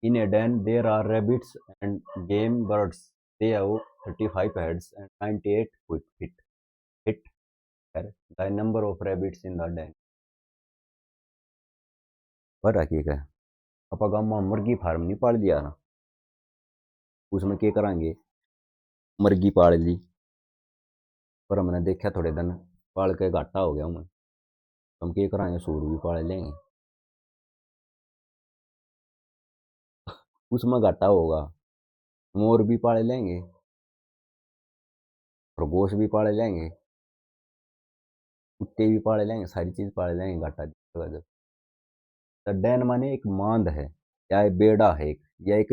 इन a den there are rabbits and game birds. They have 35 heads and 98 feet. Hit the number of rabbits in the den. पर हकीकत है, अपा गाँव में मुर्गी फार्म नहीं पाल दिया ना, उसमें क्या करांगे, मुर्गी पाल ली, पर हमने देखा थोड़े दिन पाल के घाटा हो गया हमें, हम क्या करांगे, सूर भी पाल लेंगे, उसमें घाटा होगा। मोर भी पाल लेंगे, खरगोश भी पाल लेंगे, कुत्ते भी पाल लेंगे, सारी चीज पाल लेंगे, घाटा दिखेगा जब। तो डैन माने एक मांद है, या एक बेड़ा है एक, या एक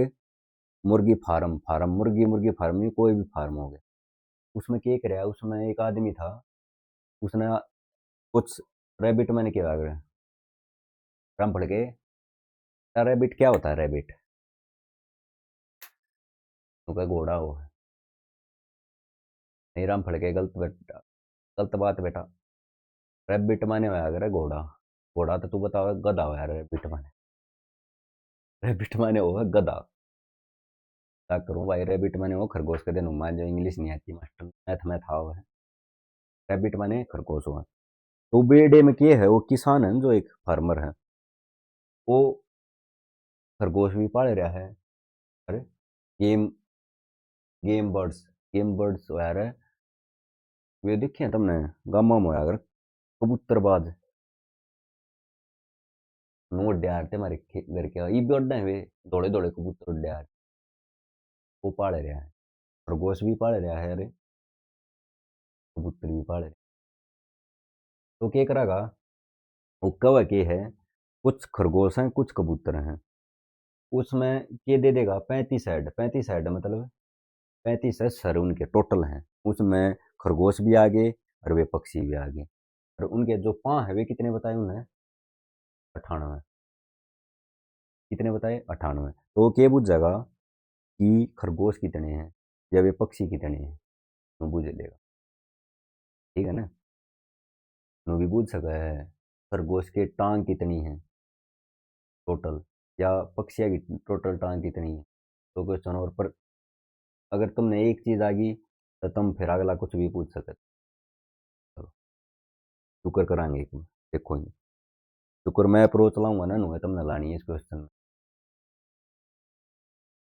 मुर्गी फार्म, मुर्गी मुर्गी फार्म नहीं, कोई भी फार्म हो गया। उसमें क्या कर रहा है, उसमें एक आदमी था, उसने कुछ रैबिट मैंने क्या लग रहा है, राम पढ़ के, रैबिट क्या होता है, रैबिट तो घोड़ा हो है। नहीं राम फड़ के, गलत बेटा, गलत बात बेटा। रैबिट माने होया अगर घोड़ा, घोड़ा तो तू बताओ, गधा होया रैबिट माने, रैबिट माने होगा गधा। क्या करूं भाई, रैबिट माने वो खरगोश के दिन, मान जो इंग्लिश नहीं आती मास्टर, मैथ में था वो है, रैबिट माने खरगोश हुआ। तो बेडे में क्या है, वो किसान है जो एक फार्मर है, वो खरगोश भी पाल रहा है, अरे game game birds, game birds होया रे, वे देखे तुमने गामा में होया अगर कबूतरबाज, नो उड्डे थे हमारे घर के, ये भी उड्डे वे, दौड़े दौड़े कबूतर उड्डे वो पाल रहा है, खरगोश भी पाल रहा है, अरे कबूतर भी पाल रहा है। तो क्या करेगा, वो कवा के है, कुछ खरगोश हैं कुछ कबूतर हैं, उसमें ये दे देगा 35 हेड, 35 हेड मतलब 35 है सर उनके टोटल हैं, उसमें खरगोश भी आगे और वे पक्षी भी आगे, और उनके जो पाँव है वे कितने बताए उन्हें, 98। कितने बताए, 98। तो वो क्या पूछ जाएगा कि खरगोश कितने हैं या वे पक्षी कितने हैं, तो पूछ लेगा, ठीक है ना। नो भी पूछ सका है, खरगोश के टांग कितनी है टोटल, या पक्षिया की टोटल टांग कितनी है, तो क्वेश्चन और पर अगर तुमने एक चीज आ गई तो तुम फिर अगला कुछ भी पूछ सकते। चलो शुक्र करांगे एक में, देखो ये शुक्र मैं अप्रोच लाऊंगा ना, नु तुमने लानी है इस क्वेश्चन में।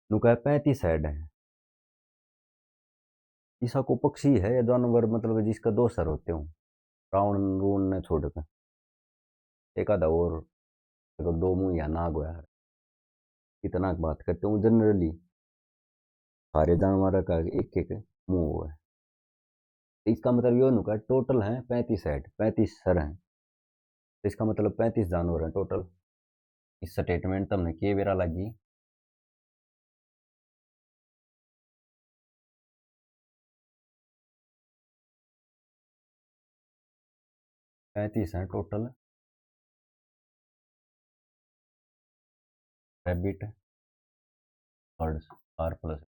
नु कहा 35 हेड है, ईसा को पक्षी है या जानवर, मतलब जिसका 2 सर होते हो, रावण रूण ने छोड़ के, एक आधा और, अगर 2 मुंह या नाग हो यार, कितना बात करते हूँ जनरली, सारे जानवर का एक एक मुंह हुआ है। तो इसका मतलब ये नुका टोटल है 35 हेड, 35 सर हैं, तो इसका मतलब 35 जानवर हैं टोटल। इस स्टेटमेंट तुमने के बेरा लगी, 35 हैं total, rabbit birds are plus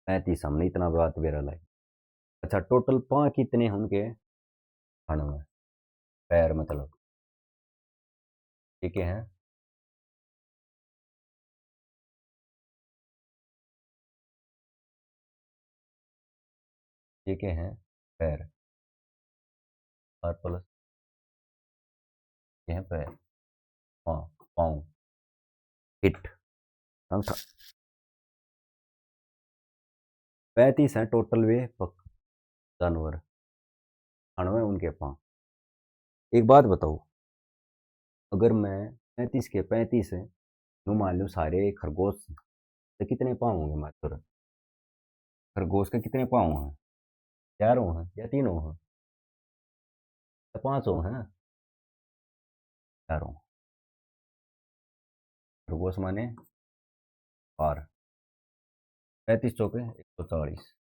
35, हमने इतना बात बेरा लगी। अच्छा टोटल पाँ कितने होंगे, 98 पैर मतलब, ठीक है। ये क्या है? पैर। आर प्लस, ये है पैर। हाँ, पाँव। हिट, अंगूठा। 35 है टोटल वे पक जानवर, 98 उनके पाँव। एक बात बताओ, अगर मैं 35 के 35 है, यूँ मान लो सारे खरगोश, तो कितने पाँव होंगे मात्र? खरगोश के कितने पाँव हैं? 4 हैं या 3 हैं या 5 हैं? 4। खरगोश माने पार। 35 चौके 140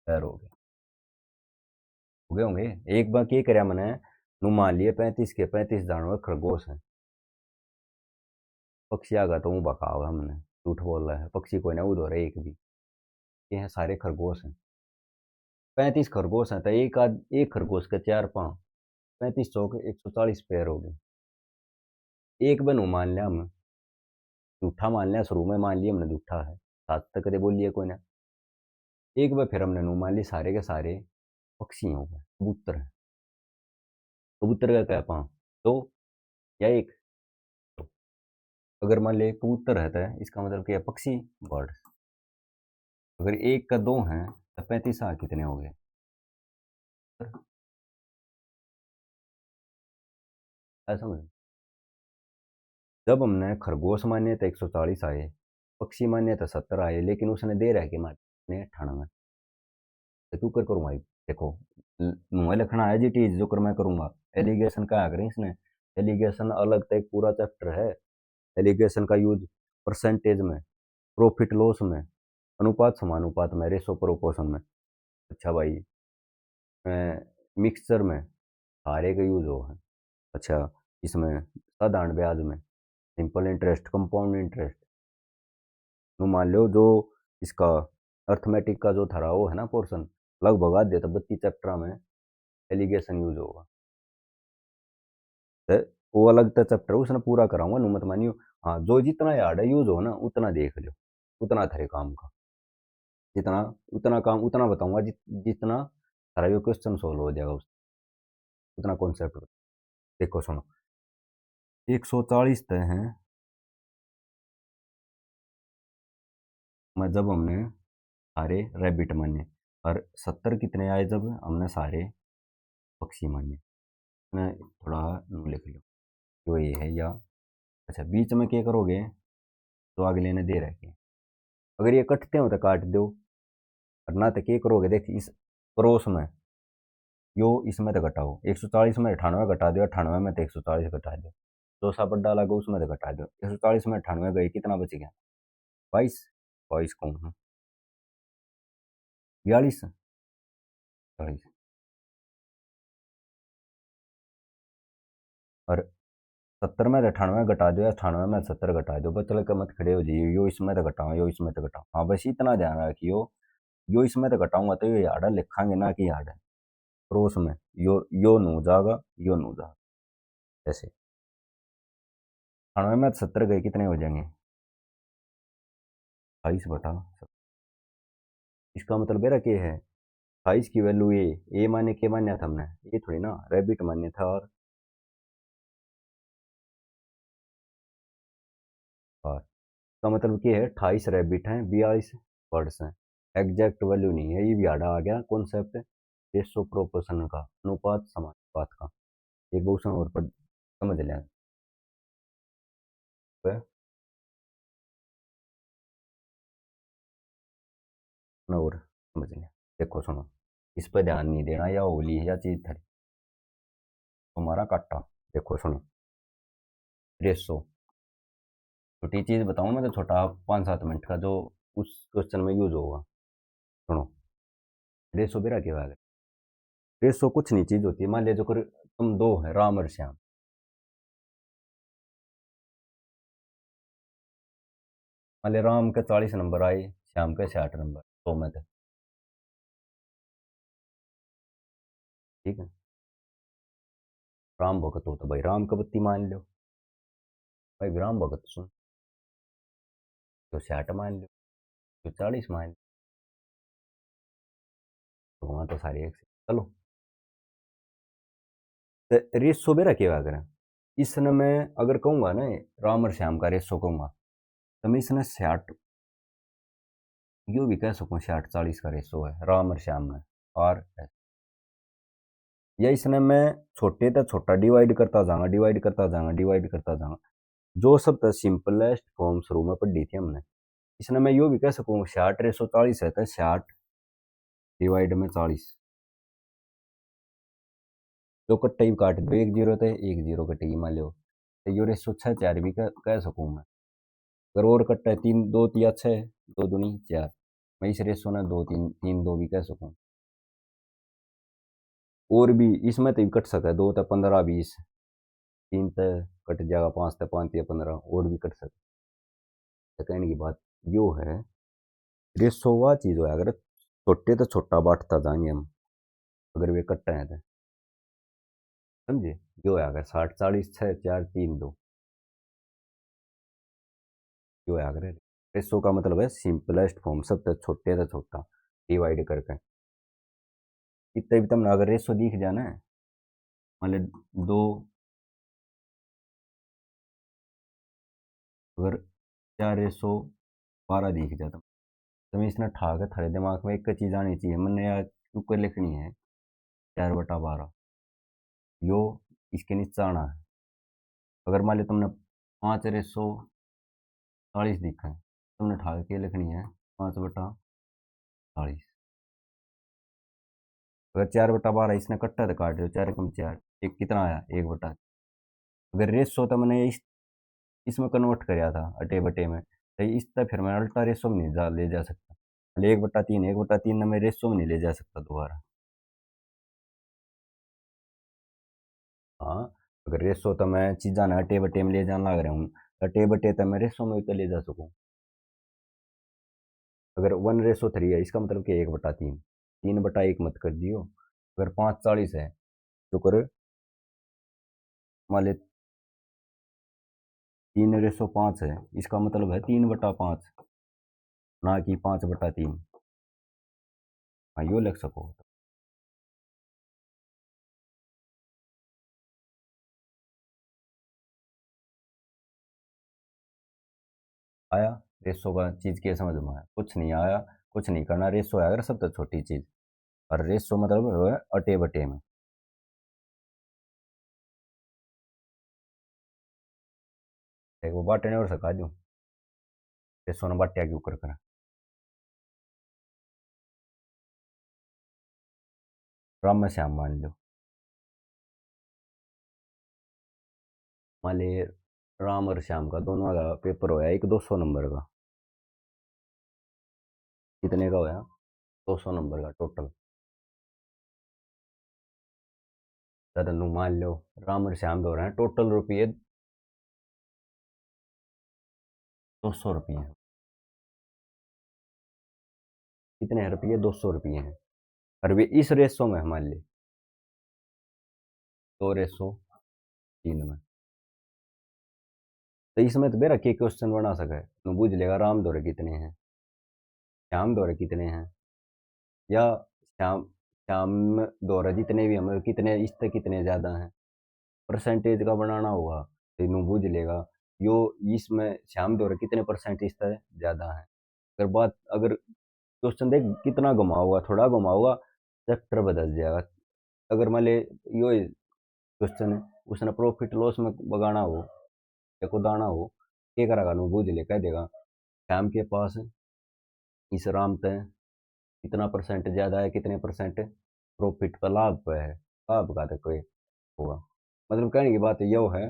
पैर हो गए होंगे। एक बार क्या कराया मैंने, नु मान लिए 35 के 35 जानवर खरगोश हैं। पक्षी आ गया तो मुँह बकाओ हमने, झूठ बोल रहा है, पक्षी कोई ना उड़ रहे एक भी। ये हैं सारे खरगोश हैं। 35 खरगोश हैं तो एक खरगोश के 4 पाँव, 35 चौके 140 पैर हो गए। एक बनू मान लिया हम, झूठा मान लिया, शुरू में मान लिया हमने झूठा है, सात तक कदे बोलिए कोई ना। एक बार फिर हमने नु मान ली सारे के सारे पक्षी हो गए, कबूतर है। कबूतर का क्या पाँव? दो या एक? तो अगर मान ले कबूतर रहता है, इसका मतलब क्या है? पक्षी, बर्ड। अगर एक का दो है तो 35 कितने हो गए? ऐसा समझ। जब हमने खरगोश माने तो 140 आए, पक्षी माने तो 70 आए, लेकिन उसने दे रहा है कि माने 98। तो तू कर करूंगा देखो, मुँह लिखना है जी चीज जो कर मैं करूंगा। एलिगेशन का करें इसने, एलिगेशन अलग तो एक पूरा चैप्टर है। एलिगेशन का यूज परसेंटेज में, प्रॉफिट लॉस में, अनुपात समानुपात में, रेशो प्रोपोर्शन में। अच्छा भाई, मिक्सचर में सारे का यूज हो है। अच्छा, इसमें साधारण ब्याज में, सिंपल इंटरेस्ट, कंपाउंड इंटरेस्ट। तो मान लो जो इसका अर्थमेटिक का जो था वो है ना पोर्शन, लगभग आधे तो 32 चैप्टर में एलिगेशन यूज होगा। तो वो अलग तो चैप्टर उसने पूरा कराऊंगा, नु मत मानियो। हाँ, जो जितना यार्ड है यूज हो ना उतना देख लो, उतना थारे काम का, जितना उतना काम उतना बताऊंगा, जितना सारा ये क्वेश्चन सोल्व हो जाएगा उस, उतना कॉन्सेप्ट। देखो सुनो, 140 तय हैं, मैं जब हमने सारे रैबिट माने, और 70 कितने आए जब हमने सारे पक्षी माने। मैं थोड़ा नु लिख लो, जो ये है या। अच्छा, बीच में क्या करोगे, तो अगले ने दे रखे, अगर ये कटते हो तो काट दो, और ना तो क्या करोगे, देख इस क्रॉस में, यो इसमें तो घटाओ, 140 में 98 घटा दो, 98 में तो 140 घटा दो, जो सा बड्डा लगा उसमें तो घटा दो, 140 में 98 गए, कितना बच गया? 22। 22 कौन है? 42। 40। और 70 में तो 98 घटा दो, या 98 में 70 घटा दो, बचल के मत खड़े हो जाइए, यो इसमें तो घटाओ, यो इसमें तो घटाओ। हाँ, बस इतना ध्यान रखियो, यो इसमें तो घटाऊंगा तो ये यार्ड है, लिखांगे ना कि यार्ड है। क्रॉस में यो नू जाएगा, यो नू जाएगा, ऐसे। 98 में 70 गए, कितने हो जाएंगे? 22/70। इसका मतलब मेरा क्या है, 22 की वैल्यू ए माने के मान्या था हमने, ये थोड़ी ना रैबिट मान्य था। और इसका मतलब क्या है, 28 रैबिट हैं, 42 बर्ड्स हैं। एग्जैक्ट वैल्यू नहीं है, ये भी आड़ा आ गया कॉन्सेप्ट रेशो प्रोपोर्शन का, अनुपात समानुपात का। एक क्वेश्चन और पर समझ लें और समझ लें। देखो सुनो, इस पर ध्यान नहीं देना, या होली है या चीज थी तुम्हारा काटा। देखो सुनो, रेशो, छोटी चीज बताऊं मैं तो, छोटा 5-7 मिनट का जो उस क्वेश्चन में यूज होगा। सुनो, रेशो बेरा क्या है? रेशो कुछ नहीं चीज होती है, मान लिया जो तुम दो है, राम और श्याम। मान लिया राम के 40 नंबर आए, श्याम के 60 नंबर, 100 में थे। ठीक है, राम भगत हो तो भाई राम का बत्ती मान लो, भाई राम भगत सुन, तो 60 मान लो, तो 40 मान लो। तो वहाँ तो सारी एक चलो तो रेसो बेरा क्या करें इसने मैं अगर कहूँगा ना राम और श्याम का रेसो कहूँगा तो मैं इसने 60 यो भी कह सकूँ 60-40 का रेसो है राम और श्याम में और या इसने मैं छोटे तो छोटा डिवाइड करता जाऊंगा डिवाइड करता जाऊंगा डिवाइड करता जाऊंगा जो सब तो सिंपलेस्ट फॉर्म शुरू में पढ़ी थी हमने इसने मैं यो भी कह सकूँ 60/140 है तो 60 डिवाइड में 40 जो कट्टे ही काट दो एक जीरो थे एक जीरो कटेगी मान लो तो यो रेसो 6/4 भी कह सकूँ मैं अगर और कट्टा है तीन दो तिया 6 दो दूनी 4 मैं इस रेसो ना दो तीन तीन दो भी कह सकूँ और भी इसमें तो कट सकता है 2 तो 15 20 3 तो कट जाएगा 5 तो 5 या 15 और भी कट सकता है कहने की बात यो है रेसो वह चीज़ हो अगर छोटे तो छोटा बांटता जाएंगे हम अगर वे कट्टे हैं तो समझे जो है अगर 60/40 6/4 3 2 जो है अगर रेसो का मतलब है सिंपलेस्ट फॉर्म सबसे छोटे से छोटा डिवाइड करके इतने भी तुमने अगर रेसो दिख जाना है मतलब 2 अगर 4/12 दिख जाता तो मैं इसने ठा के थारे दिमाग में एक चीज़ आनी चाहिए मैंने यार ऊपर लिखनी है 4/12 यो इसके नीचे आना है अगर मान लो तुमने 5/40 दिखा है तुमने ठा के लिखनी है 5/40 अगर 4/12 इसने कट्टा तो काट दो 4 × 4 एक कितना आया 1/। अगर रेसो तो मैंने इसमें कन्वर्ट कराया था अटे बटे में तो इससे फिर मैं अल्टा रेसो में नहीं ले जा सकता 1/3 मैं रेसो में नहीं ले जा सकता दोबारा हाँ अगर रेसो तो मैं चीज़ा ना अटे बटे में ले जाने लग रहा हूँ अटे बटे तो मैं रेसो में तो ले जा सकूँ अगर 1/3 है इसका मतलब कि 1/3 3/1 मत कर दियो अगर 5/40 है तो कर मान ले 3/5 है इसका मतलब है 3/5 ना कि 5/3 हाँ यो लिख सको आया रेसो का चीज़ क्या समझ में आया कुछ नहीं आया कुछ नहीं करना रेसो है अगर सबसे छोटी चीज़ और रेसो मतलब है अटे बटे में एक वो बाटे ने और सका जो रेसो ने बाटिया क्यों कर राम में श्याम मान लो मान ले राम और श्याम का दोनों का पेपर होया एक 200 नंबर का कितने का होया 200 नंबर का टोटल तदनु मान लो राम और श्याम दो रहे हैं टोटल रुपये 200 रुपये हैं कितने रुपये 200 रुपये हैं और वे इस रेसो में मान ली 2/3 में तो इसमें तो बेरा के क्वेश्चन बना सके तू बुझ लेगा राम दौरे कितने हैं श्याम दौरे कितने हैं या श्याम श्याम दौरे जितने भी हमें कितने इस तक कितने ज़्यादा हैं परसेंटेज का बनाना होगा तो नू बुझ लेगा यो इसमें श्याम दौरे कितने परसेंट इस तक ज़्यादा है अगर क्वेश्चन देख कितना घुमाओगा थोड़ा घुमाओगा चैप्टर बदल जाएगा अगर मान ले यो क्वेश्चन है उसने प्रॉफिट लॉस में बगाना हो या कुदाना हो क्या करेगा नू बूझ ले कह देगा श्याम के पास इस राम तय कितना परसेंट ज़्यादा है कितने परसेंट प्रॉफिट पर लाभ पे है लाभ का तो कोई होगा मतलब कहने की बात यह है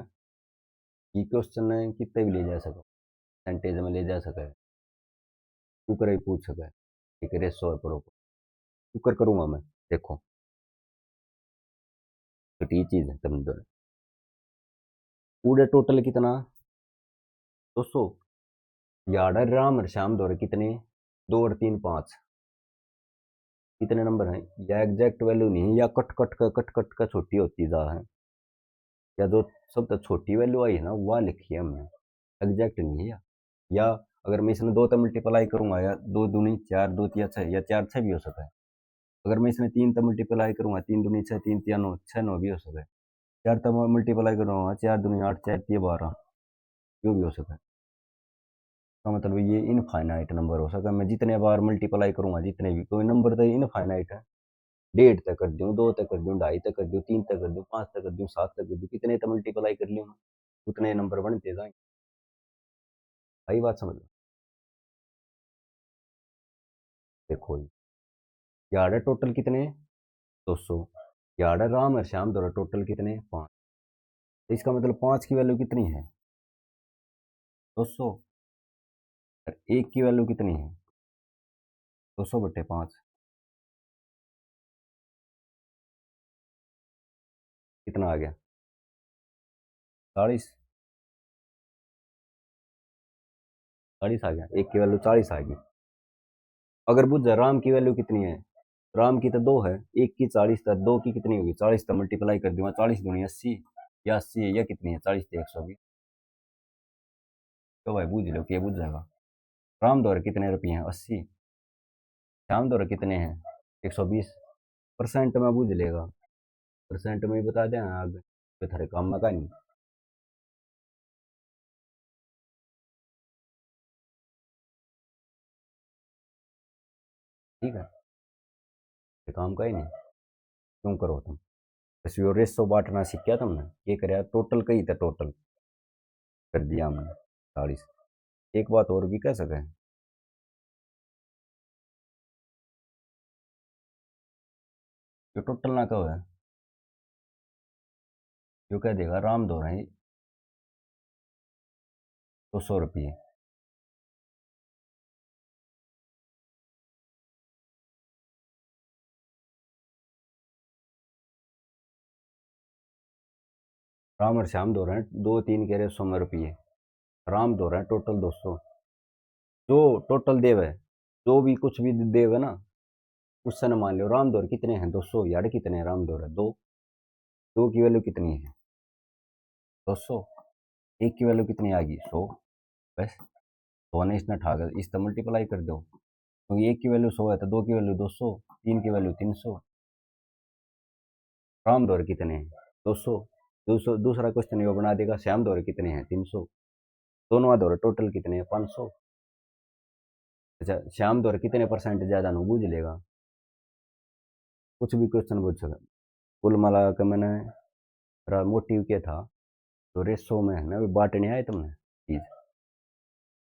कि क्वेश्चन कितने भी ले जा सको परसेंटेज में ले जा सके तू करे पूछ सके ठीक है रेसो है प्रॉपर तू करूँगा मैं देखो छोटी चीज़ है तुम दोनों पूरे टोटल कितना 200 यार्ड राम और श्याम दौरे कितने 2 और 3 5 कितने नंबर हैं या एग्जैक्ट वैल्यू नहीं है या कट कट का छोटी होती जा है या जो सब तो छोटी वैल्यू आई है ना वह लिखी है हमने एग्जैक्ट नहीं है या अगर मैं इसमें 2 तो मल्टीप्लाई करूंगा या 2 दूनी 4 2 तिया 6 या 4 6 भी हो सकता है अगर मैं इसमें 3 तक मल्टीप्लाई करूँगा, 3 दूनी 6, 3 तिया 9, 6 9 भी हो सके। 4 तक मल्टीप्लाई करूँगा, 4 दूनी 8, 4 तिया 12, यो भी हो सके। इसका मतलब ये इनफाइनाइट नंबर हो सके। मैं जितने बार मल्टीप्लाई करूँगा, जितने भी, कोई नंबर तो इनफाइनाइट है। 1.5 तक कर दूँ, 2 तक कर दूँ, 2.5 तक कर दूँ, 3 तक कर दूँ, 5 तक कर दूँ, 7 तक कर दूँ, कितने तक मल्टीप्लाई कर लूँ, उतने नंबर बनते जाएंगे। आई बात समझ लो। देखो यार टोटल कितने, 200। यार राम और श्याम दोनों टोटल कितने, 5। तो इसका मतलब 5 की वैल्यू कितनी है, 200। और 1 की वैल्यू कितनी है, 200/5। कितना आ गया, 40। 40 आ गया, 1 की वैल्यू 40 आ गई। अगर बुझ जा राम की वैल्यू कितनी है, राम की तो 2 है, 1 की 40 था, 2 की कितनी होगी, 40 तो मल्टीप्लाई कर दूंगा, 40 दूनी 80, या 80 है या कितनी है, 40 तो 120। तो भाई बूझ लो कि ये बुझ जाएगा। राम दौरे कितने रुपये हैं, 80। श्याम दौरे कितने हैं, 120। परसेंट में बूझ लेगा, परसेंट में ही बता दें आगे, तो थारे काम में का नहीं। ठीक है, ये काम का ही नहीं, क्यों करो तुम। बस वो रेसो बांटना सीख गया तुमने, ये कर टोटल कही था, टोटल कर दिया हमने 40। एक बात और भी कह सके, जो टोटल ना कहो है, जो कह देगा राम दो रहे 200 रुपये। राम और श्याम दो रहे हैं, 2 3 कह रहे 100 रुपये, राम दो रहे हैं टोटल 200। जो टोटल देव है, जो भी कुछ भी देव है ना, उससे न मान लो राम दौर कितने हैं, 200। यार कितने हैं राम दौर है, 2। 2 की वैल्यू कितनी है, 200। 1 की वैल्यू कितनी आ गई, 100। बस 100 ने इसने ठाकर इससे मल्टीप्लाई कर दो, क्योंकि 1 की वैल्यू 100 है, तो 2 की वैल्यू 200, 3 की वैल्यू 300। राम दौर कितने हैं, 200। दूसरा क्वेश्चन ये बना देगा, श्याम दौर कितने हैं, 300। दोनों दौर टोटल कितने हैं, 500। अच्छा श्याम दौर कितने परसेंट ज्यादा नु बूझ लेगा, कुछ भी क्वेश्चन पूछ सके। कुल मिला के मैंने मोटिव क्या था, तो रेसो में है ना, बांटने आए तुमने चीज।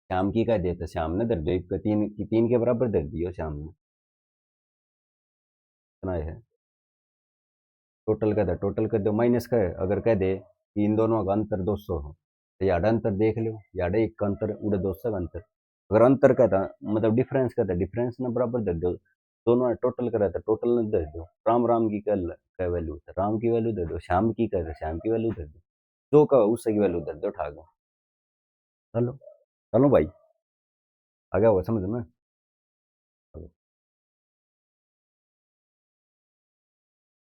श्याम की कह देते, श्याम ने दर दो, 3 के बराबर दर दियो श्याम ने, इतना है। टोटल कह दे, टोटल कर दो, माइनस का है, अगर कह दे कि इन दोनों का अंतर 200 है, तो याडा अंतर देख लो, याडा 1 का अंतर उड़े 200 का अंतर। अगर अंतर कहता मतलब डिफरेंस कहता, डिफरेंस ने बराबर दे दो। दोनों टोटल करा था, टोटल ने दे दो। राम राम की क्या वैल्यू है, राम की वैल्यू दे दो, श्याम की कहते श्याम की वैल्यू दे दो, जो का उससे की वैल्यू दे दो, उठा गो। चलो, चलो भाई, आ गया होगा समझ में। चलो,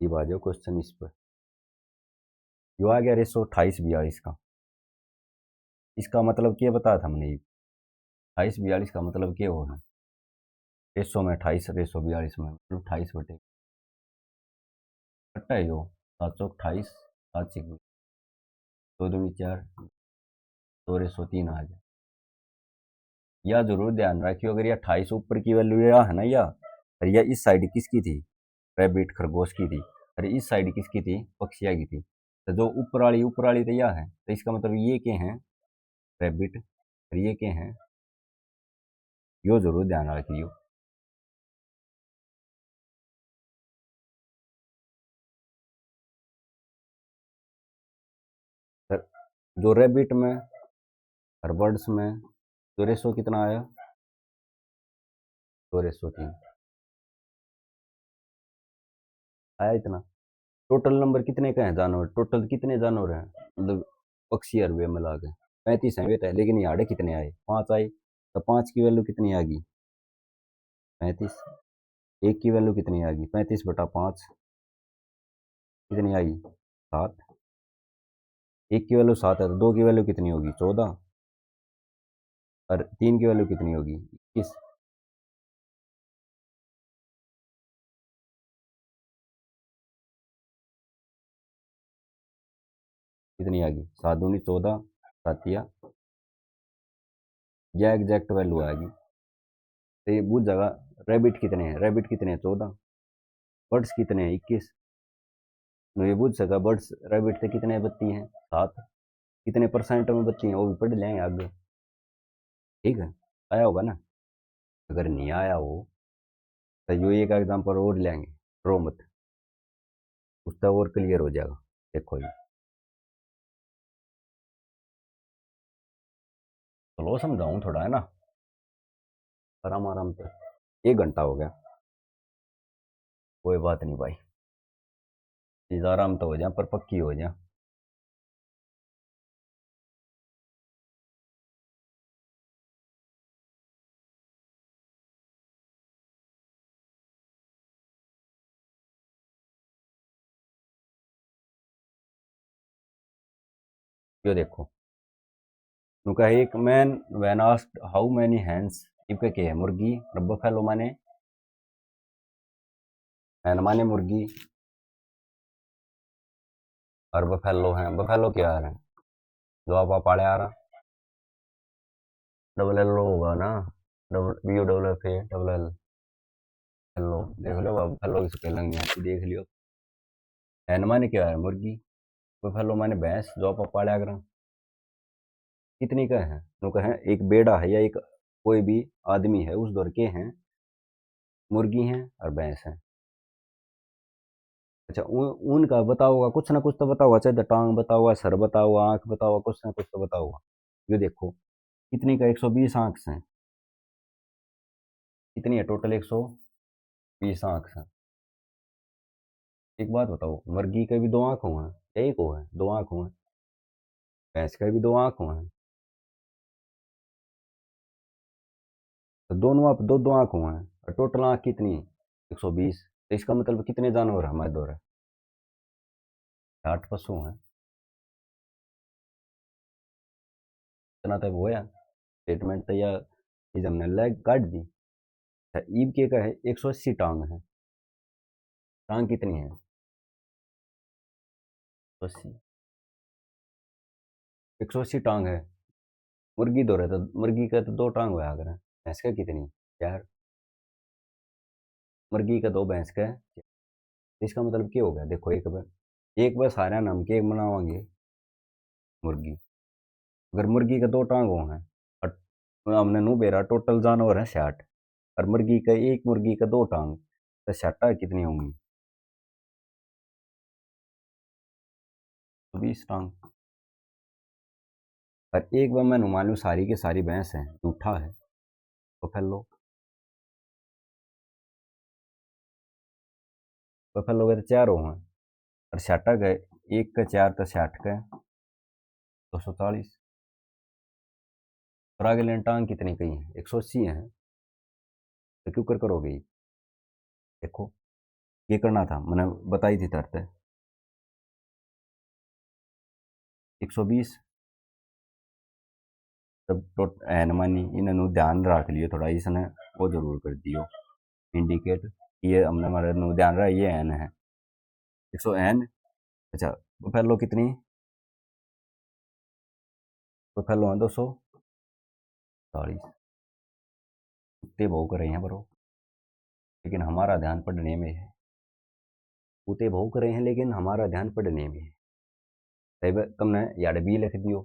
ये बात जो क्वेश्चन इस पर जो आ गया, रेसो 28 42 का, इसका मतलब क्या बताया था हमने, 28 42 का मतलब क्या हो है, रेसो में 28, रेसो 42 में, मतलब 28/, कट्टा है जो 7 चौक 28, 7 6 दो दूनी 4, 2/3 आ गया। यह जरूर ध्यान रखियो, अगर यह 28 ऊपर की वैल्यू यह है ना, या और यह इस साइड किसकी थी, रैबिट खरगोश की थी, और इस साइड किसकी थी, पक्षिया की थी। तो जो ऊपर वाली तो यह है, तो इसका मतलब ये के हैं, रैबिट, और ये के हैं, यो जरूर ध्यान रखियो। सर, जो रैबिट में और बर्ड्स में जो रेशो कितना आया, 2/3 आया इतना। टोटल नंबर कितने का है जानवर, टोटल कितने जानवर हैं, मतलब पक्षी अरबे मिला के 35 है बेटा, लेकिन यहाँ कितने आए, 5 आए। तो 5 की वैल्यू कितनी आ गई, 35। 1 की वैल्यू कितनी आ गई, 35/5, कितनी आई, 7। 1 की वैल्यू 7 है, तो 2 की वैल्यू कितनी होगी, 14। और 3 की वैल्यू कितनी होगी, 21। कितनी आ गई, 7 दूनी 14, सातिया, यह एग्जैक्ट वैल्यू आएगी। तो ये पूछ जाएगा रैबिट कितने हैं, रैबिट कितने हैं 14, बर्ड्स कितने हैं 21। तो ये पूछ सका बर्ड्स रैबिट से कितने बत्ती हैं 7, कितने परसेंट में बत्ती हैं वो भी पढ़ लेंगे आगे। ठीक है, आया होगा ना। अगर नहीं आया हो तो यो एक एग्जाम्पल और लेंगे, रो मत, उसका और क्लियर हो जाएगा। देखो ये चलो समझाऊं थोड़ा है ना, आराम आराम से। 1 घंटा हो गया, कोई बात नहीं भाई, चीज आराम तो हो जाए पर पक्की हो जाए। यो देखो, उनका एक मैन वैन आस्क्ड हाउ मैनी हैंड्स, इनके के है मुर्गी, और बफेलो माने, हैन माने मुर्गी, और बफेलो है, बफेलो क्या है जो आप पाले आ रहा, डबल एल होगा ना, double B O double F A double L, hello देख लो अब हेलो की स्पेलिंग यहाँ की देख लियो। हैन माने क्या है मुर्गी, बफेलो माने भैंस जो आप पाले आ कितनी का है, तो कहें एक बेड़ा है या एक कोई भी आदमी है उस दौर के हैं, मुर्गी हैं और भैंस हैं। अच्छा ऊन का बताओ होगा, कुछ ना कुछ तो बताओ, चाहे तो टांग बताओ, सर बताओ, आंख बताओ, कुछ ना कुछ तो बताओ होगा। ये देखो कितनी का 120 आंख हैं, कितनी है टोटल 120 आंख हैं। एक बात बताओ, मुर्गी के भी 2 आंख हुए हैं या एक हुआ है, 2 आंख हुए हैं, भैंस का भी 2 आंख हुए हैं, तो दोनों आप दो दो आंख हुए हैं, और टोटल आंख कितनी है 120, तो इसका मतलब कितने जानवर हमारे दौर है, 60 पशु हैं। इतना तक होया स्टेटमेंट तो, या चीज हमने लेग काट दी। अच्छा ईब के का है 180 टांग है, टांग कितनी है 180, 180 टांग है, मुर्गी दो रहे तो मुर्गी का तो 2 टांग हुआ अगर, भैंस का कितनी 4, मुर्गी का 2, भैंस का 4। इसका मतलब क्या हो गया देखो, एक बार सारे नाम के बनावांगे मुर्गी, अगर मुर्गी का 2 टांग हो हैं और हमने नु बेरा टोटल जानवर है 60, और मुर्गी का एक मुर्गी का 2 टांग, तो 60 कितनी होंगी 20 टांग। और एक बार मैं मान लूँ सारी की सारी भैंस है, झूठा है, तो फिर लो, तो फिर लोग तो 4 हो हैं, और 60 गए, एक का 4 तो 60 का 240, और आगे लेन टांग कितनी कही है 180 है, तो क्यों कर करोगे देखो, ये करना था मैंने बताई थी तरते 120, तब टोट एन मानी इन्होंने ध्यान रख लियो थोड़ा, इसने वो जरूर कर दियो इंडिकेट, ये हमने हमारे ध्यान रहा ये एन है 100 एन। अच्छा बुफेलो कितनी, बुफेलो है 240, कुत्ते भौंक कर रहे हैं बरो, लेकिन हमारा ध्यान पढ़ने में है, कुत्ते भौंक रहे हैं लेकिन हमारा ध्यान पढ़ने में है। तब तुमने यार बी लिख दियो,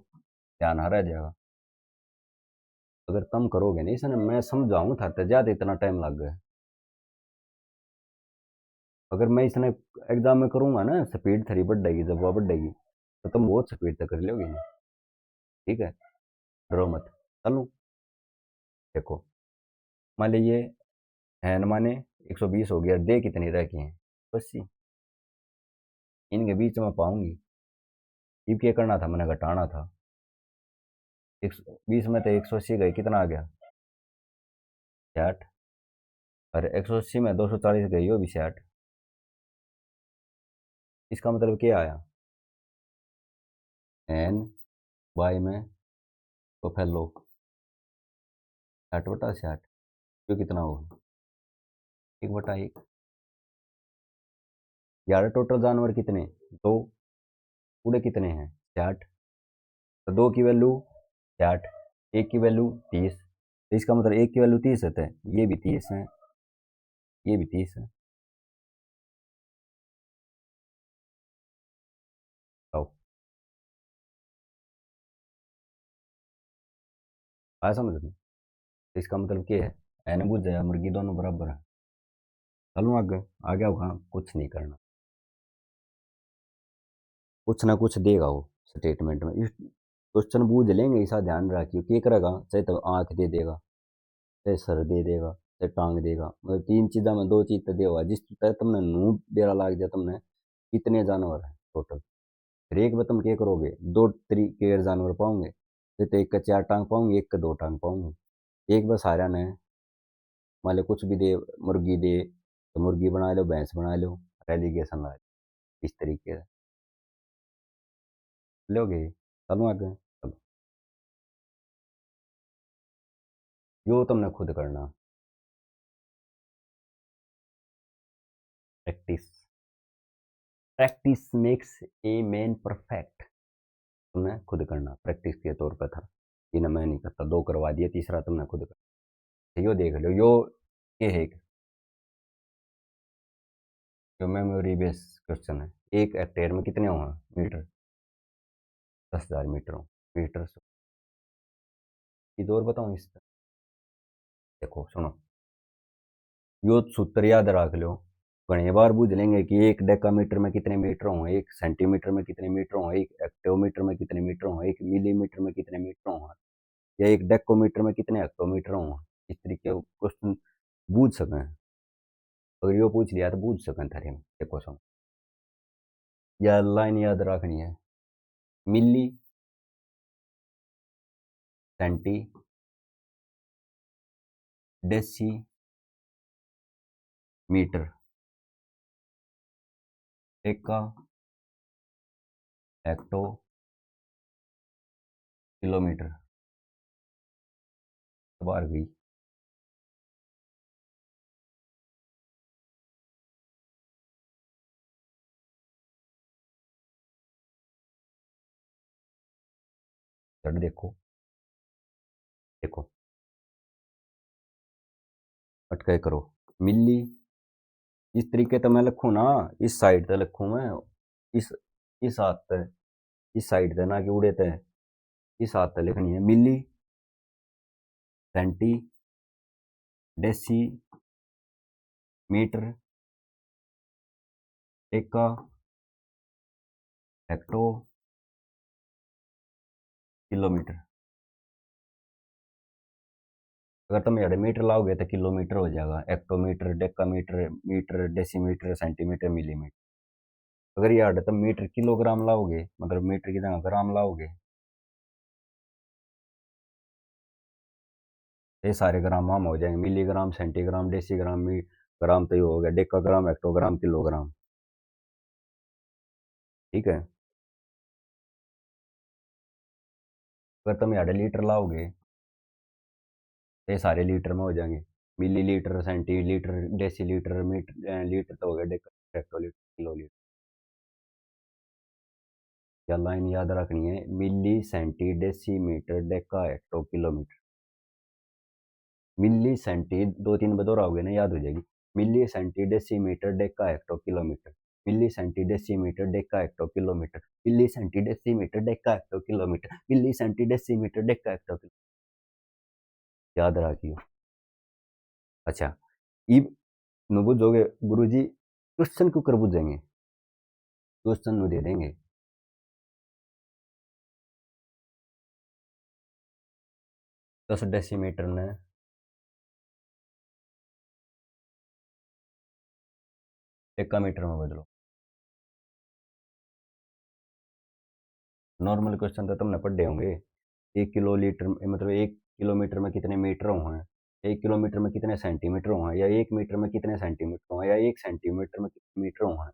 ध्यान आ रह जाएगा। अगर तुम करोगे नहीं सर, मैं समझाऊं था तो ज्यादा इतना टाइम लग गया, अगर मैं इसने एग्जाम में करूंगा ना स्पीड 3 बढ़ेगी, जब वो बढ़ेगी तो तुम बहुत स्पीड तक कर लोगे ना। ठीक है, डरो मत, चलो देखो, मान लीजिए हैन माने 120 हो गया, दे कितनी रह की हैं 80, इनके बीच में पाऊंगी, ये क्या करना था मैंने घटाना था, 120 में तो 180 गई, कितना आ गया 60, और 180 में 240 गई हो भी 60, इसका मतलब क्या आया एन वाई में, तो फिर लो 60/60, जो कितना होगा 1/1। यार टोटल जानवर कितने, 2, पूरे कितने हैं 60, तो 2 की वैल्यू 60, 1 की वैल्यू 30, तो इसका मतलब 1 की वैल्यू 30 है, तो ये भी 30 है, ये भी 30 है। आओ, आया समझ में? तो इसका मतलब क्या है, एन बुझ जाए मुर्गी दोनों बराबर है। चलो आगे, आगे आओ, हाँ कुछ नहीं करना, कुछ ना कुछ देगा वो स्टेटमेंट में। इस क्वेश्चन बूझ लेंगे, ऐसा ध्यान रखियो, क्या करेगा, चाहे तो आंख दे देगा, चाहे सर दे देगा, चाहे टांग देगा, मतलब तीन चीज़ा में दो चीज तो देगा। जिस तरह तुमने नूह बेरा लाग जाए, तुमने कितने जानवर है टोटल, फिर एक में तुम क्या करोगे, दो तरीके के जानवर पाओगे, चाहे तो एक का चार टांग पाओगे, एक का दो टांग पाओगे। एक बस सारा ने मान लो कुछ भी दे, मुर्गी दे तो मुर्गी बना लो, भैंस बना लो, रेलीगेशन ला लो, इस तरीके से लोगे। चलो आगे, चलो, जो तुमने खुद करना, practice, practice makes a man perfect. तुमने खुद करना, प्रैक्टिस के तौर पर था, ये ना मैं नहीं करता, दो करवा दिया, तीसरा तुमने खुद करना। यो देख लो, यो ये है जो मेमोरी बेस क्वेश्चन है। एक हेक्टेयर में कितने होंगे मीटर, 10,000 मीटर हो, मीटर चीज और बताऊं इस पर, देखो सुनो, यो सूत्र याद रख लो, घनी बार बूझ लेंगे कि एक डेकामीटर में कितने मीटर होंगे, एक सेंटीमीटर में कितने मीटर होंगे, एक हेक्टोमीटर में कितने मीटर होंगे, एक मिलीमीटर में कितने मीटर होंगे, या एक डेकोमीटर में कितने हेक्टोमीटर होंगे। इस तरीके के क्वेश्चन बूझ सकें, अगर यो पूछ लिया तो बूझ सकें थारे में। देखो सुनो, या लाइन याद रखनी है, milli, centi, deci, metre, deca, hecto, kilometre, बार गई। चढ़ देखो, देखो अटके करो, मिली, इस तरीके तो मैं लिखूँ ना, इस साइड से लिखूँ मैं, इस इस हाथ से, इस साइड से ना कि उड़े थे, इस हाथ से लिखनी है, milli, centi, deci, metre, deca, hecto, kilometre. अगर तुम यहाँ मीटर लाओगे तो किलोमीटर हो जाएगा, hectometre, decametre, metre, decimetre, centimetre, millimetre. अगर यहाँ तुम मीटर किलोग्राम लाओगे, मतलब मीटर की जगह ग्राम लाओगे, ये सारे ग्राम हम हो जाएंगे, मिलीग्राम, सेंटीग्राम, डेसीग्राम, मी ग्राम, तो ये हो गया डेकाग्राम, हेक्टोग्राम, किलोग्राम। ठीक है, अगर तुम यहाँ लीटर लाओगे तो ये सारे लीटर में हो जाएंगे, millilitre, centilitre, decilitre, metre, litre तो हो गया, डेका, हेक्टोलीटर, किलोलीटर। या लाइन याद रखनी है, milli, centi, decimetre, deca, hecto, kilometre. Milli, centi, दो तीन बार दोहराओगे ना, याद हो जाएगी। Milli, centi, decimetre, deca, hecto, kilometre, milli, centi, decimetre, deca, hecto, kilometre, milli, centi, decimetre, deca, hecto, kilometre, milli, centi, decimetre, deca, hecto, kilometre. याद रखियो। अच्छा, इब न बुझोगे गुरुजी, क्वेश्चन क्यों कर बुझेंगे, क्वेश्चन में दे देंगे। 10 डेसीमीटर ने डेकामीटर में बदलो। नॉर्मल क्वेश्चन तो तुमने पढ़े होंगे, 1 किलो लीटर मतलब 1 किलोमीटर में कितने मीटर हों, 1 किलोमीटर में कितने सेंटीमीटर हों, या 1 मीटर में कितने सेंटीमीटर हों, या 1 सेंटीमीटर में कितने मीटर हों,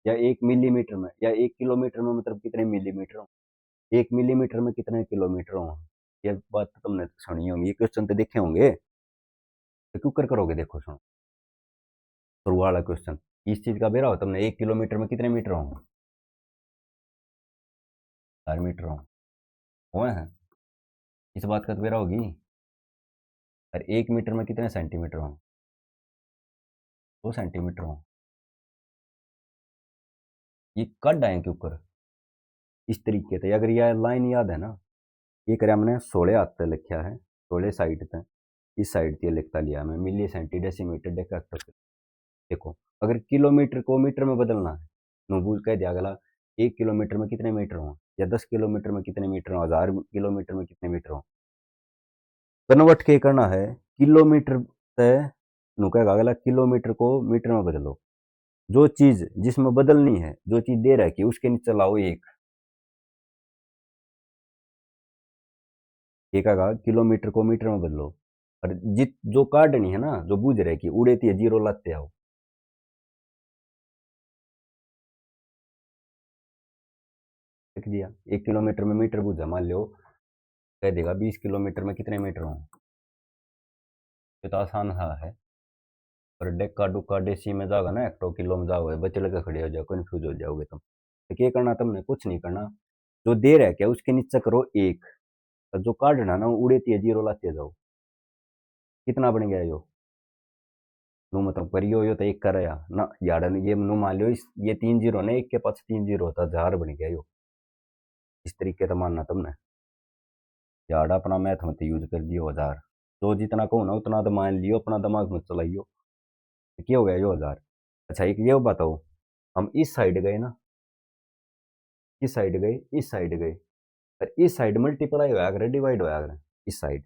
या 1 मिलीमीटर में, या 1 किलोमीटर में मतलब कितने मिलीमीटर हों, 1 मिलीमीटर में कितने किलोमीटर हों। ये बात तो तुमने सुनी होंगी, ये क्वेश्चन तो देखे होंगे, तो क्यों कर करोगे। देखो सुनो, शुरू वाला क्वेश्चन, इस चीज का बेरा हो तुमने, 1 किलोमीटर में कितने मीटर हों, 4 मीटर हुए हैं। इस बात का तो बेरा होगी। और 1 मीटर में कितने सेंटीमीटर हों? 2 सेंटीमीटर हों। ये कट आए के ऊपर इस तरीके से, अगर यह लाइन याद है ना, ये करे हमने 16 हाथ पे लिखा है, 16 साइड पे, इस साइड से लिखता लिया मैं मिली सेंटी डेसीमीटर डेका। देखो, अगर किलोमीटर को मीटर में बदलना है, नोबूल कह दिया अगला 1 किलोमीटर में कितने मीटर हों, या 10 किलोमीटर में कितने मीटर हों, 1000 किलोमीटर में कितने मीटर हों। कन्वर्ट के करना है किलोमीटर तय, नु कहेगा अगला किलोमीटर को मीटर में बदलो। जो चीज जिसमें बदलनी है, जो चीज दे रखी है, उसके नीचे लाओ एक। एक आगा किलोमीटर को मीटर में बदलो, और जित जो काटनी है ना, जो बूझ रहे कि उड़ेती है जीरो लाते आओ। लिख दिया 1 किलोमीटर में मीटर बूझा, मान लो कह देगा 20 किलोमीटर में कितने मीटर हों। ये तो आसान सा है। पर डेक्का डुक्का डेसी में जाओगे ना, हेक्टो किलो में जाओगे, बच्चे लगे खड़े हो जाओ, कंफ्यूज हो जाओगे तुम। तो क्या करना तुमने, कुछ नहीं करना। जो दे रहा है क्या उसके नीचे करो एक, और जो काटना ना वो उड़ेती है जीरो लाते जाओ। कितना बन गया यो? नु मतलब करियो यो तो एक कर या ना यार, ये नु मान लो ये 3 जीरो ने, एक के पास 3 जीरो होता, 1000 बन गया यो। इस तरीके से मानना तुमने। यार अपना मैथ मत यूज कर दियो 1000। जो जितना कहो ना उतना तो मान लियो, अपना दिमाग मत चलाइयो। तो क्या हो गया यो 1000। अच्छा एक ये बताओ, हम इस साइड गए ना, इस साइड गए, इस साइड गए, और इस साइड मल्टीप्लाई होया करे, डिवाइड होया करे इस साइड।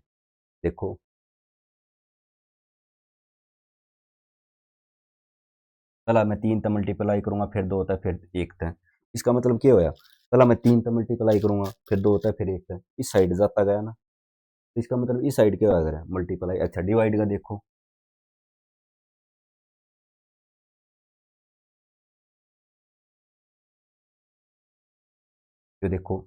देखो, पहला मैं 3 से मल्टीप्लाई करूंगा, फिर 2 होता है, फिर 1 था। इसका मतलब क्या होया, पहला मैं 3 से मल्टीप्लाई करूंगा, फिर 2 होता है, फिर 1 था, इस साइड जाता गया ना। तो इसका मतलब इस साइड क्या होया करे, मल्टीप्लाई। अच्छा डिवाइड का देखो, जो देखो,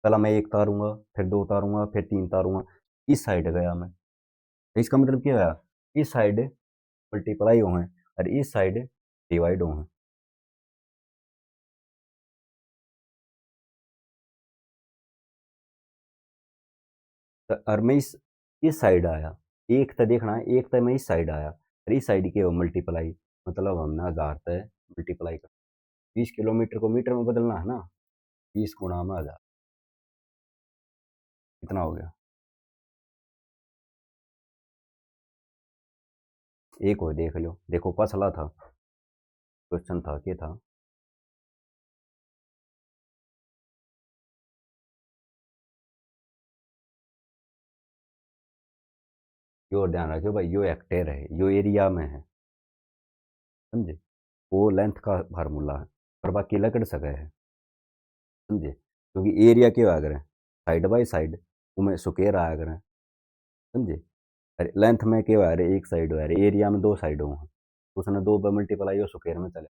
पहला मैं 1 तारूंगा, फिर 2 तारूंगा, फिर 3 तारूंगा, इस साइड गया मैं। तो इसका मतलब क्या होया, इस साइड मल्टीप्लाई हो हैं, और इस साइड डिवाइड हो हैं। और मैं इस साइड आया, एक तो देखना है, एक तो मैं इस साइड आया, और इस साइड के हो मल्टीप्लाई, मतलब हमने 1000 से मल्टीप्लाई कर। 20 किलोमीटर को मीटर में बदलना है ना, 20 गुणा में 1000, कितना हो गया। एक हो देख लो, देखो पसला था, क्वेश्चन था क्या था। यो ध्यान रखियो भाई, यो हेक्टेयर है, यो एरिया में है, समझे। वो लेंथ का फार्मूला है, और बाकी लकड़ सके है, समझे। क्योंकि एरिया क्या आया करें, साइड बाई साइड उमें स्क्वायर आया करें, समझे। अरे लेंथ में क्या आ रहा है, एक साइड है, एरिया में दो साइड हो, उसने दो पे मल्टीप्लाई हो स्क्वायर में चले,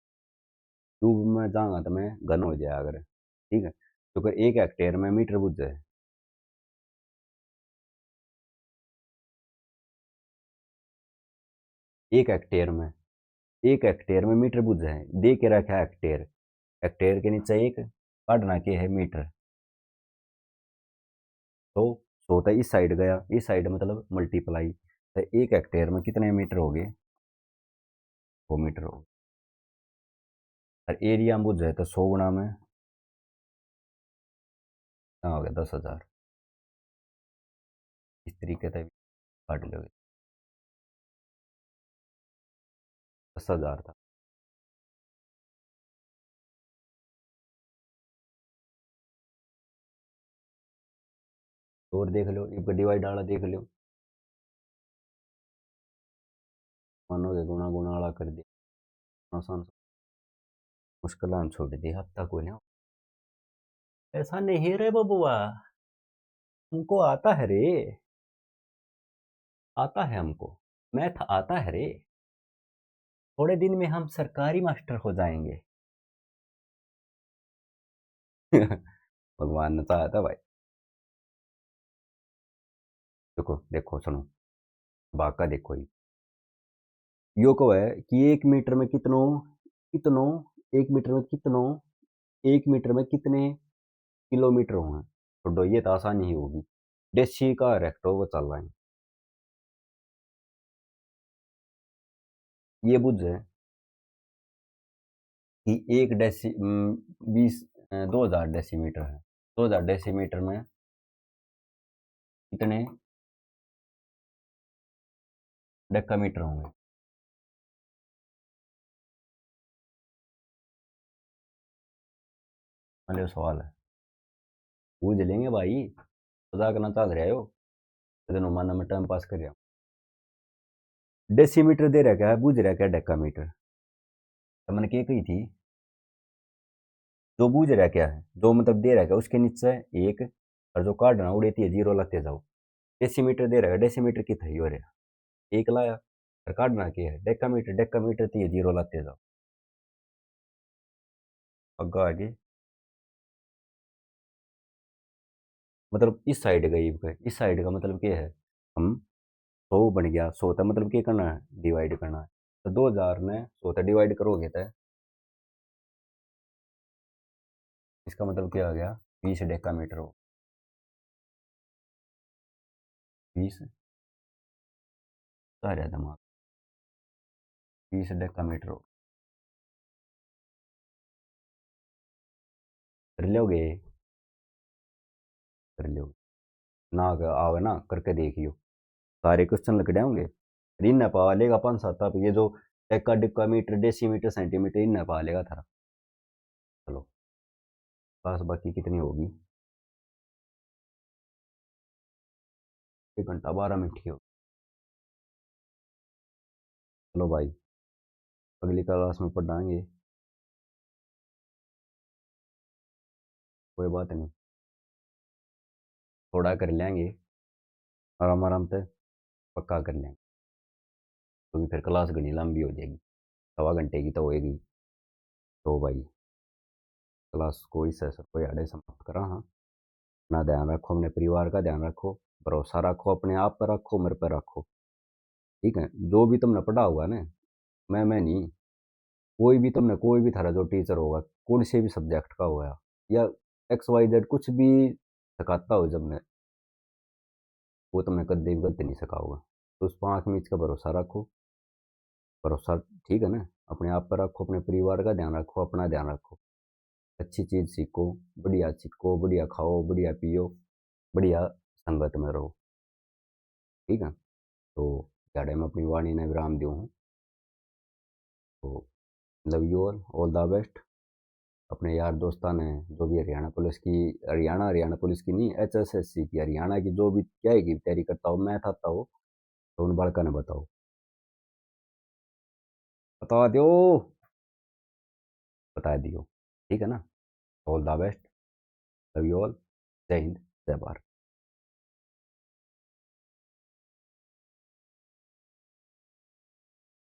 क्यूब में जाऊंगा तो मैं घन हो जाए अगर, ठीक है। तो फिर 1 हेक्टेयर में मीटर बुझ जाए, 1 हेक्टेयर में, 1 हेक्टेयर में मीटर बुझ जाए, दे के रखा है हेक्टेयर, हेक्टेयर के नीचे एक काटना के है मीटर। तो सोता इस साइड गया, इस साइड मतलब मल्टीप्लाई, तो 1 हेक्टेयर में कितने मीटर हो गए, 100 मीटर हो गए। और एरिया में बुझ जाए तो 100 गुणा में क्या हो गया, 10,000। इस तरीके से काट लोगे, 10,000 था। और देख लो, एक डिवाइड वाला देख लो, मानोगे गुणा गुणा वाला कर दिया, आसान मुश्किल छोड़ दी, हफ्ता कोई नहीं। ऐसा नहीं रे बबुआ, हमको आता है रे, आता है हमको, मैथ आता है रे, थोड़े दिन में हम सरकारी मास्टर हो जाएंगे। भगवान ने चाहा था भाई। देखो देखो सुनो, बाका देखो यो को है कि 1 मीटर में कितनो, कितनो, 1 मीटर में कितनो, 1 मीटर में कितने किलोमीटर होंगे छोड़ो, ये तो आसानी ही होगी। देसी का रेक्टो वो चल रहा है। ये बुझ है कि एक 2000 डेसीमीटर है। 2000 डेसीमीटर में कितने डेकामीटर होंगे? अरे सवाल है, पूछ लेंगे भाई, मजाक ना चल रहे हो, इतने माना में टाइम पास कर रहा हूँ। डेसीमीटर दे रखा है, बुझ रखा है डेकामीटर। तो मैंने क्या कही थी, जो बूझ रहा क्या है, जो मतलब दे रहा है उसके नीचे एक, और जो काटना उड़ेती है जीरो लाते जाओ। डेसीमीटर दे रहा है, डेसीमीटर की थी हो रहा एक लाया, और काटना क्या है डेकामीटर, डेकामीटर थी जीरो लाते जाओ। अग्गा आगे, मतलब इस साइड का ये, इस साइड का मतलब क्या है, हम 100 बन गया, 100 था मतलब क्या करना है, डिवाइड करना है। तो 2000 ने 100 था डिवाइड करोगे तो इसका मतलब क्या आ गया, 20 डेकामीटर हो, 20 सारे दिमाग, 20 डेकामीटर हो, कर लोगे, कर लोगे ना, आवे ना करके देखियो, सारे क्वेश्चन लग होंगे। इन पा लेगा 5 7 आप, ये जो deca deca metre decimetre centimetre इन पा लेगा थारा। चलो, पास बाकी कितनी होगी, 1 घंटा 12 मिनट की होगी। चलो भाई, अगली क्लास में पढ़ाएंगे, कोई बात नहीं, थोड़ा कर लेंगे, आराम आराम से पक्का कर लेंगे, क्योंकि फिर क्लास घनी लंबी हो जाएगी, 1.25 घंटे की तो होएगी। तो भाई, क्लास को इस ऐसा कोई आड़े समाप्त करा। हाँ, अपना ध्यान रखो, अपने परिवार का ध्यान रखो, भरोसा रखो, अपने आप पर रखो, मेरे पर रखो। ठीक है, जो भी तुमने पढ़ा हुआ ना, मैं नहीं, कोई भी तुमने, कोई भी थारा जो टीचर होगा, कौन से भी सब्जेक्ट का होगा, या XYZ कुछ भी सिखाता हो जब मैं, वो तुमने कभी भी गलत नहीं सिखा होगा। तो उस 5 मिनट का भरोसा रखो, भरोसा, ठीक है ना, अपने आप पर रखो, अपने परिवार का ध्यान रखो, अपना ध्यान रखो, अच्छी चीज़ सीखो, बढ़िया सीखो, बढ़िया खाओ, बढ़िया पियो, बढ़िया संगत में रहो। ठीक है, तो जाड़े में अपनी वाणी ने विराम दूँ हूँ। तो love you all the best. अपने यार दोस्तान ने जो भी हरियाणा पुलिस की, हरियाणा पुलिस की नहीं, HSSC की, हरियाणा की जो भी क्या है की तैयारी करता हो, मैथ आता हो, तो उन बालका ने बताओ, बता दो, बता दियो। ठीक है ना, all the best, love you all, जय हिंद, जय भारत।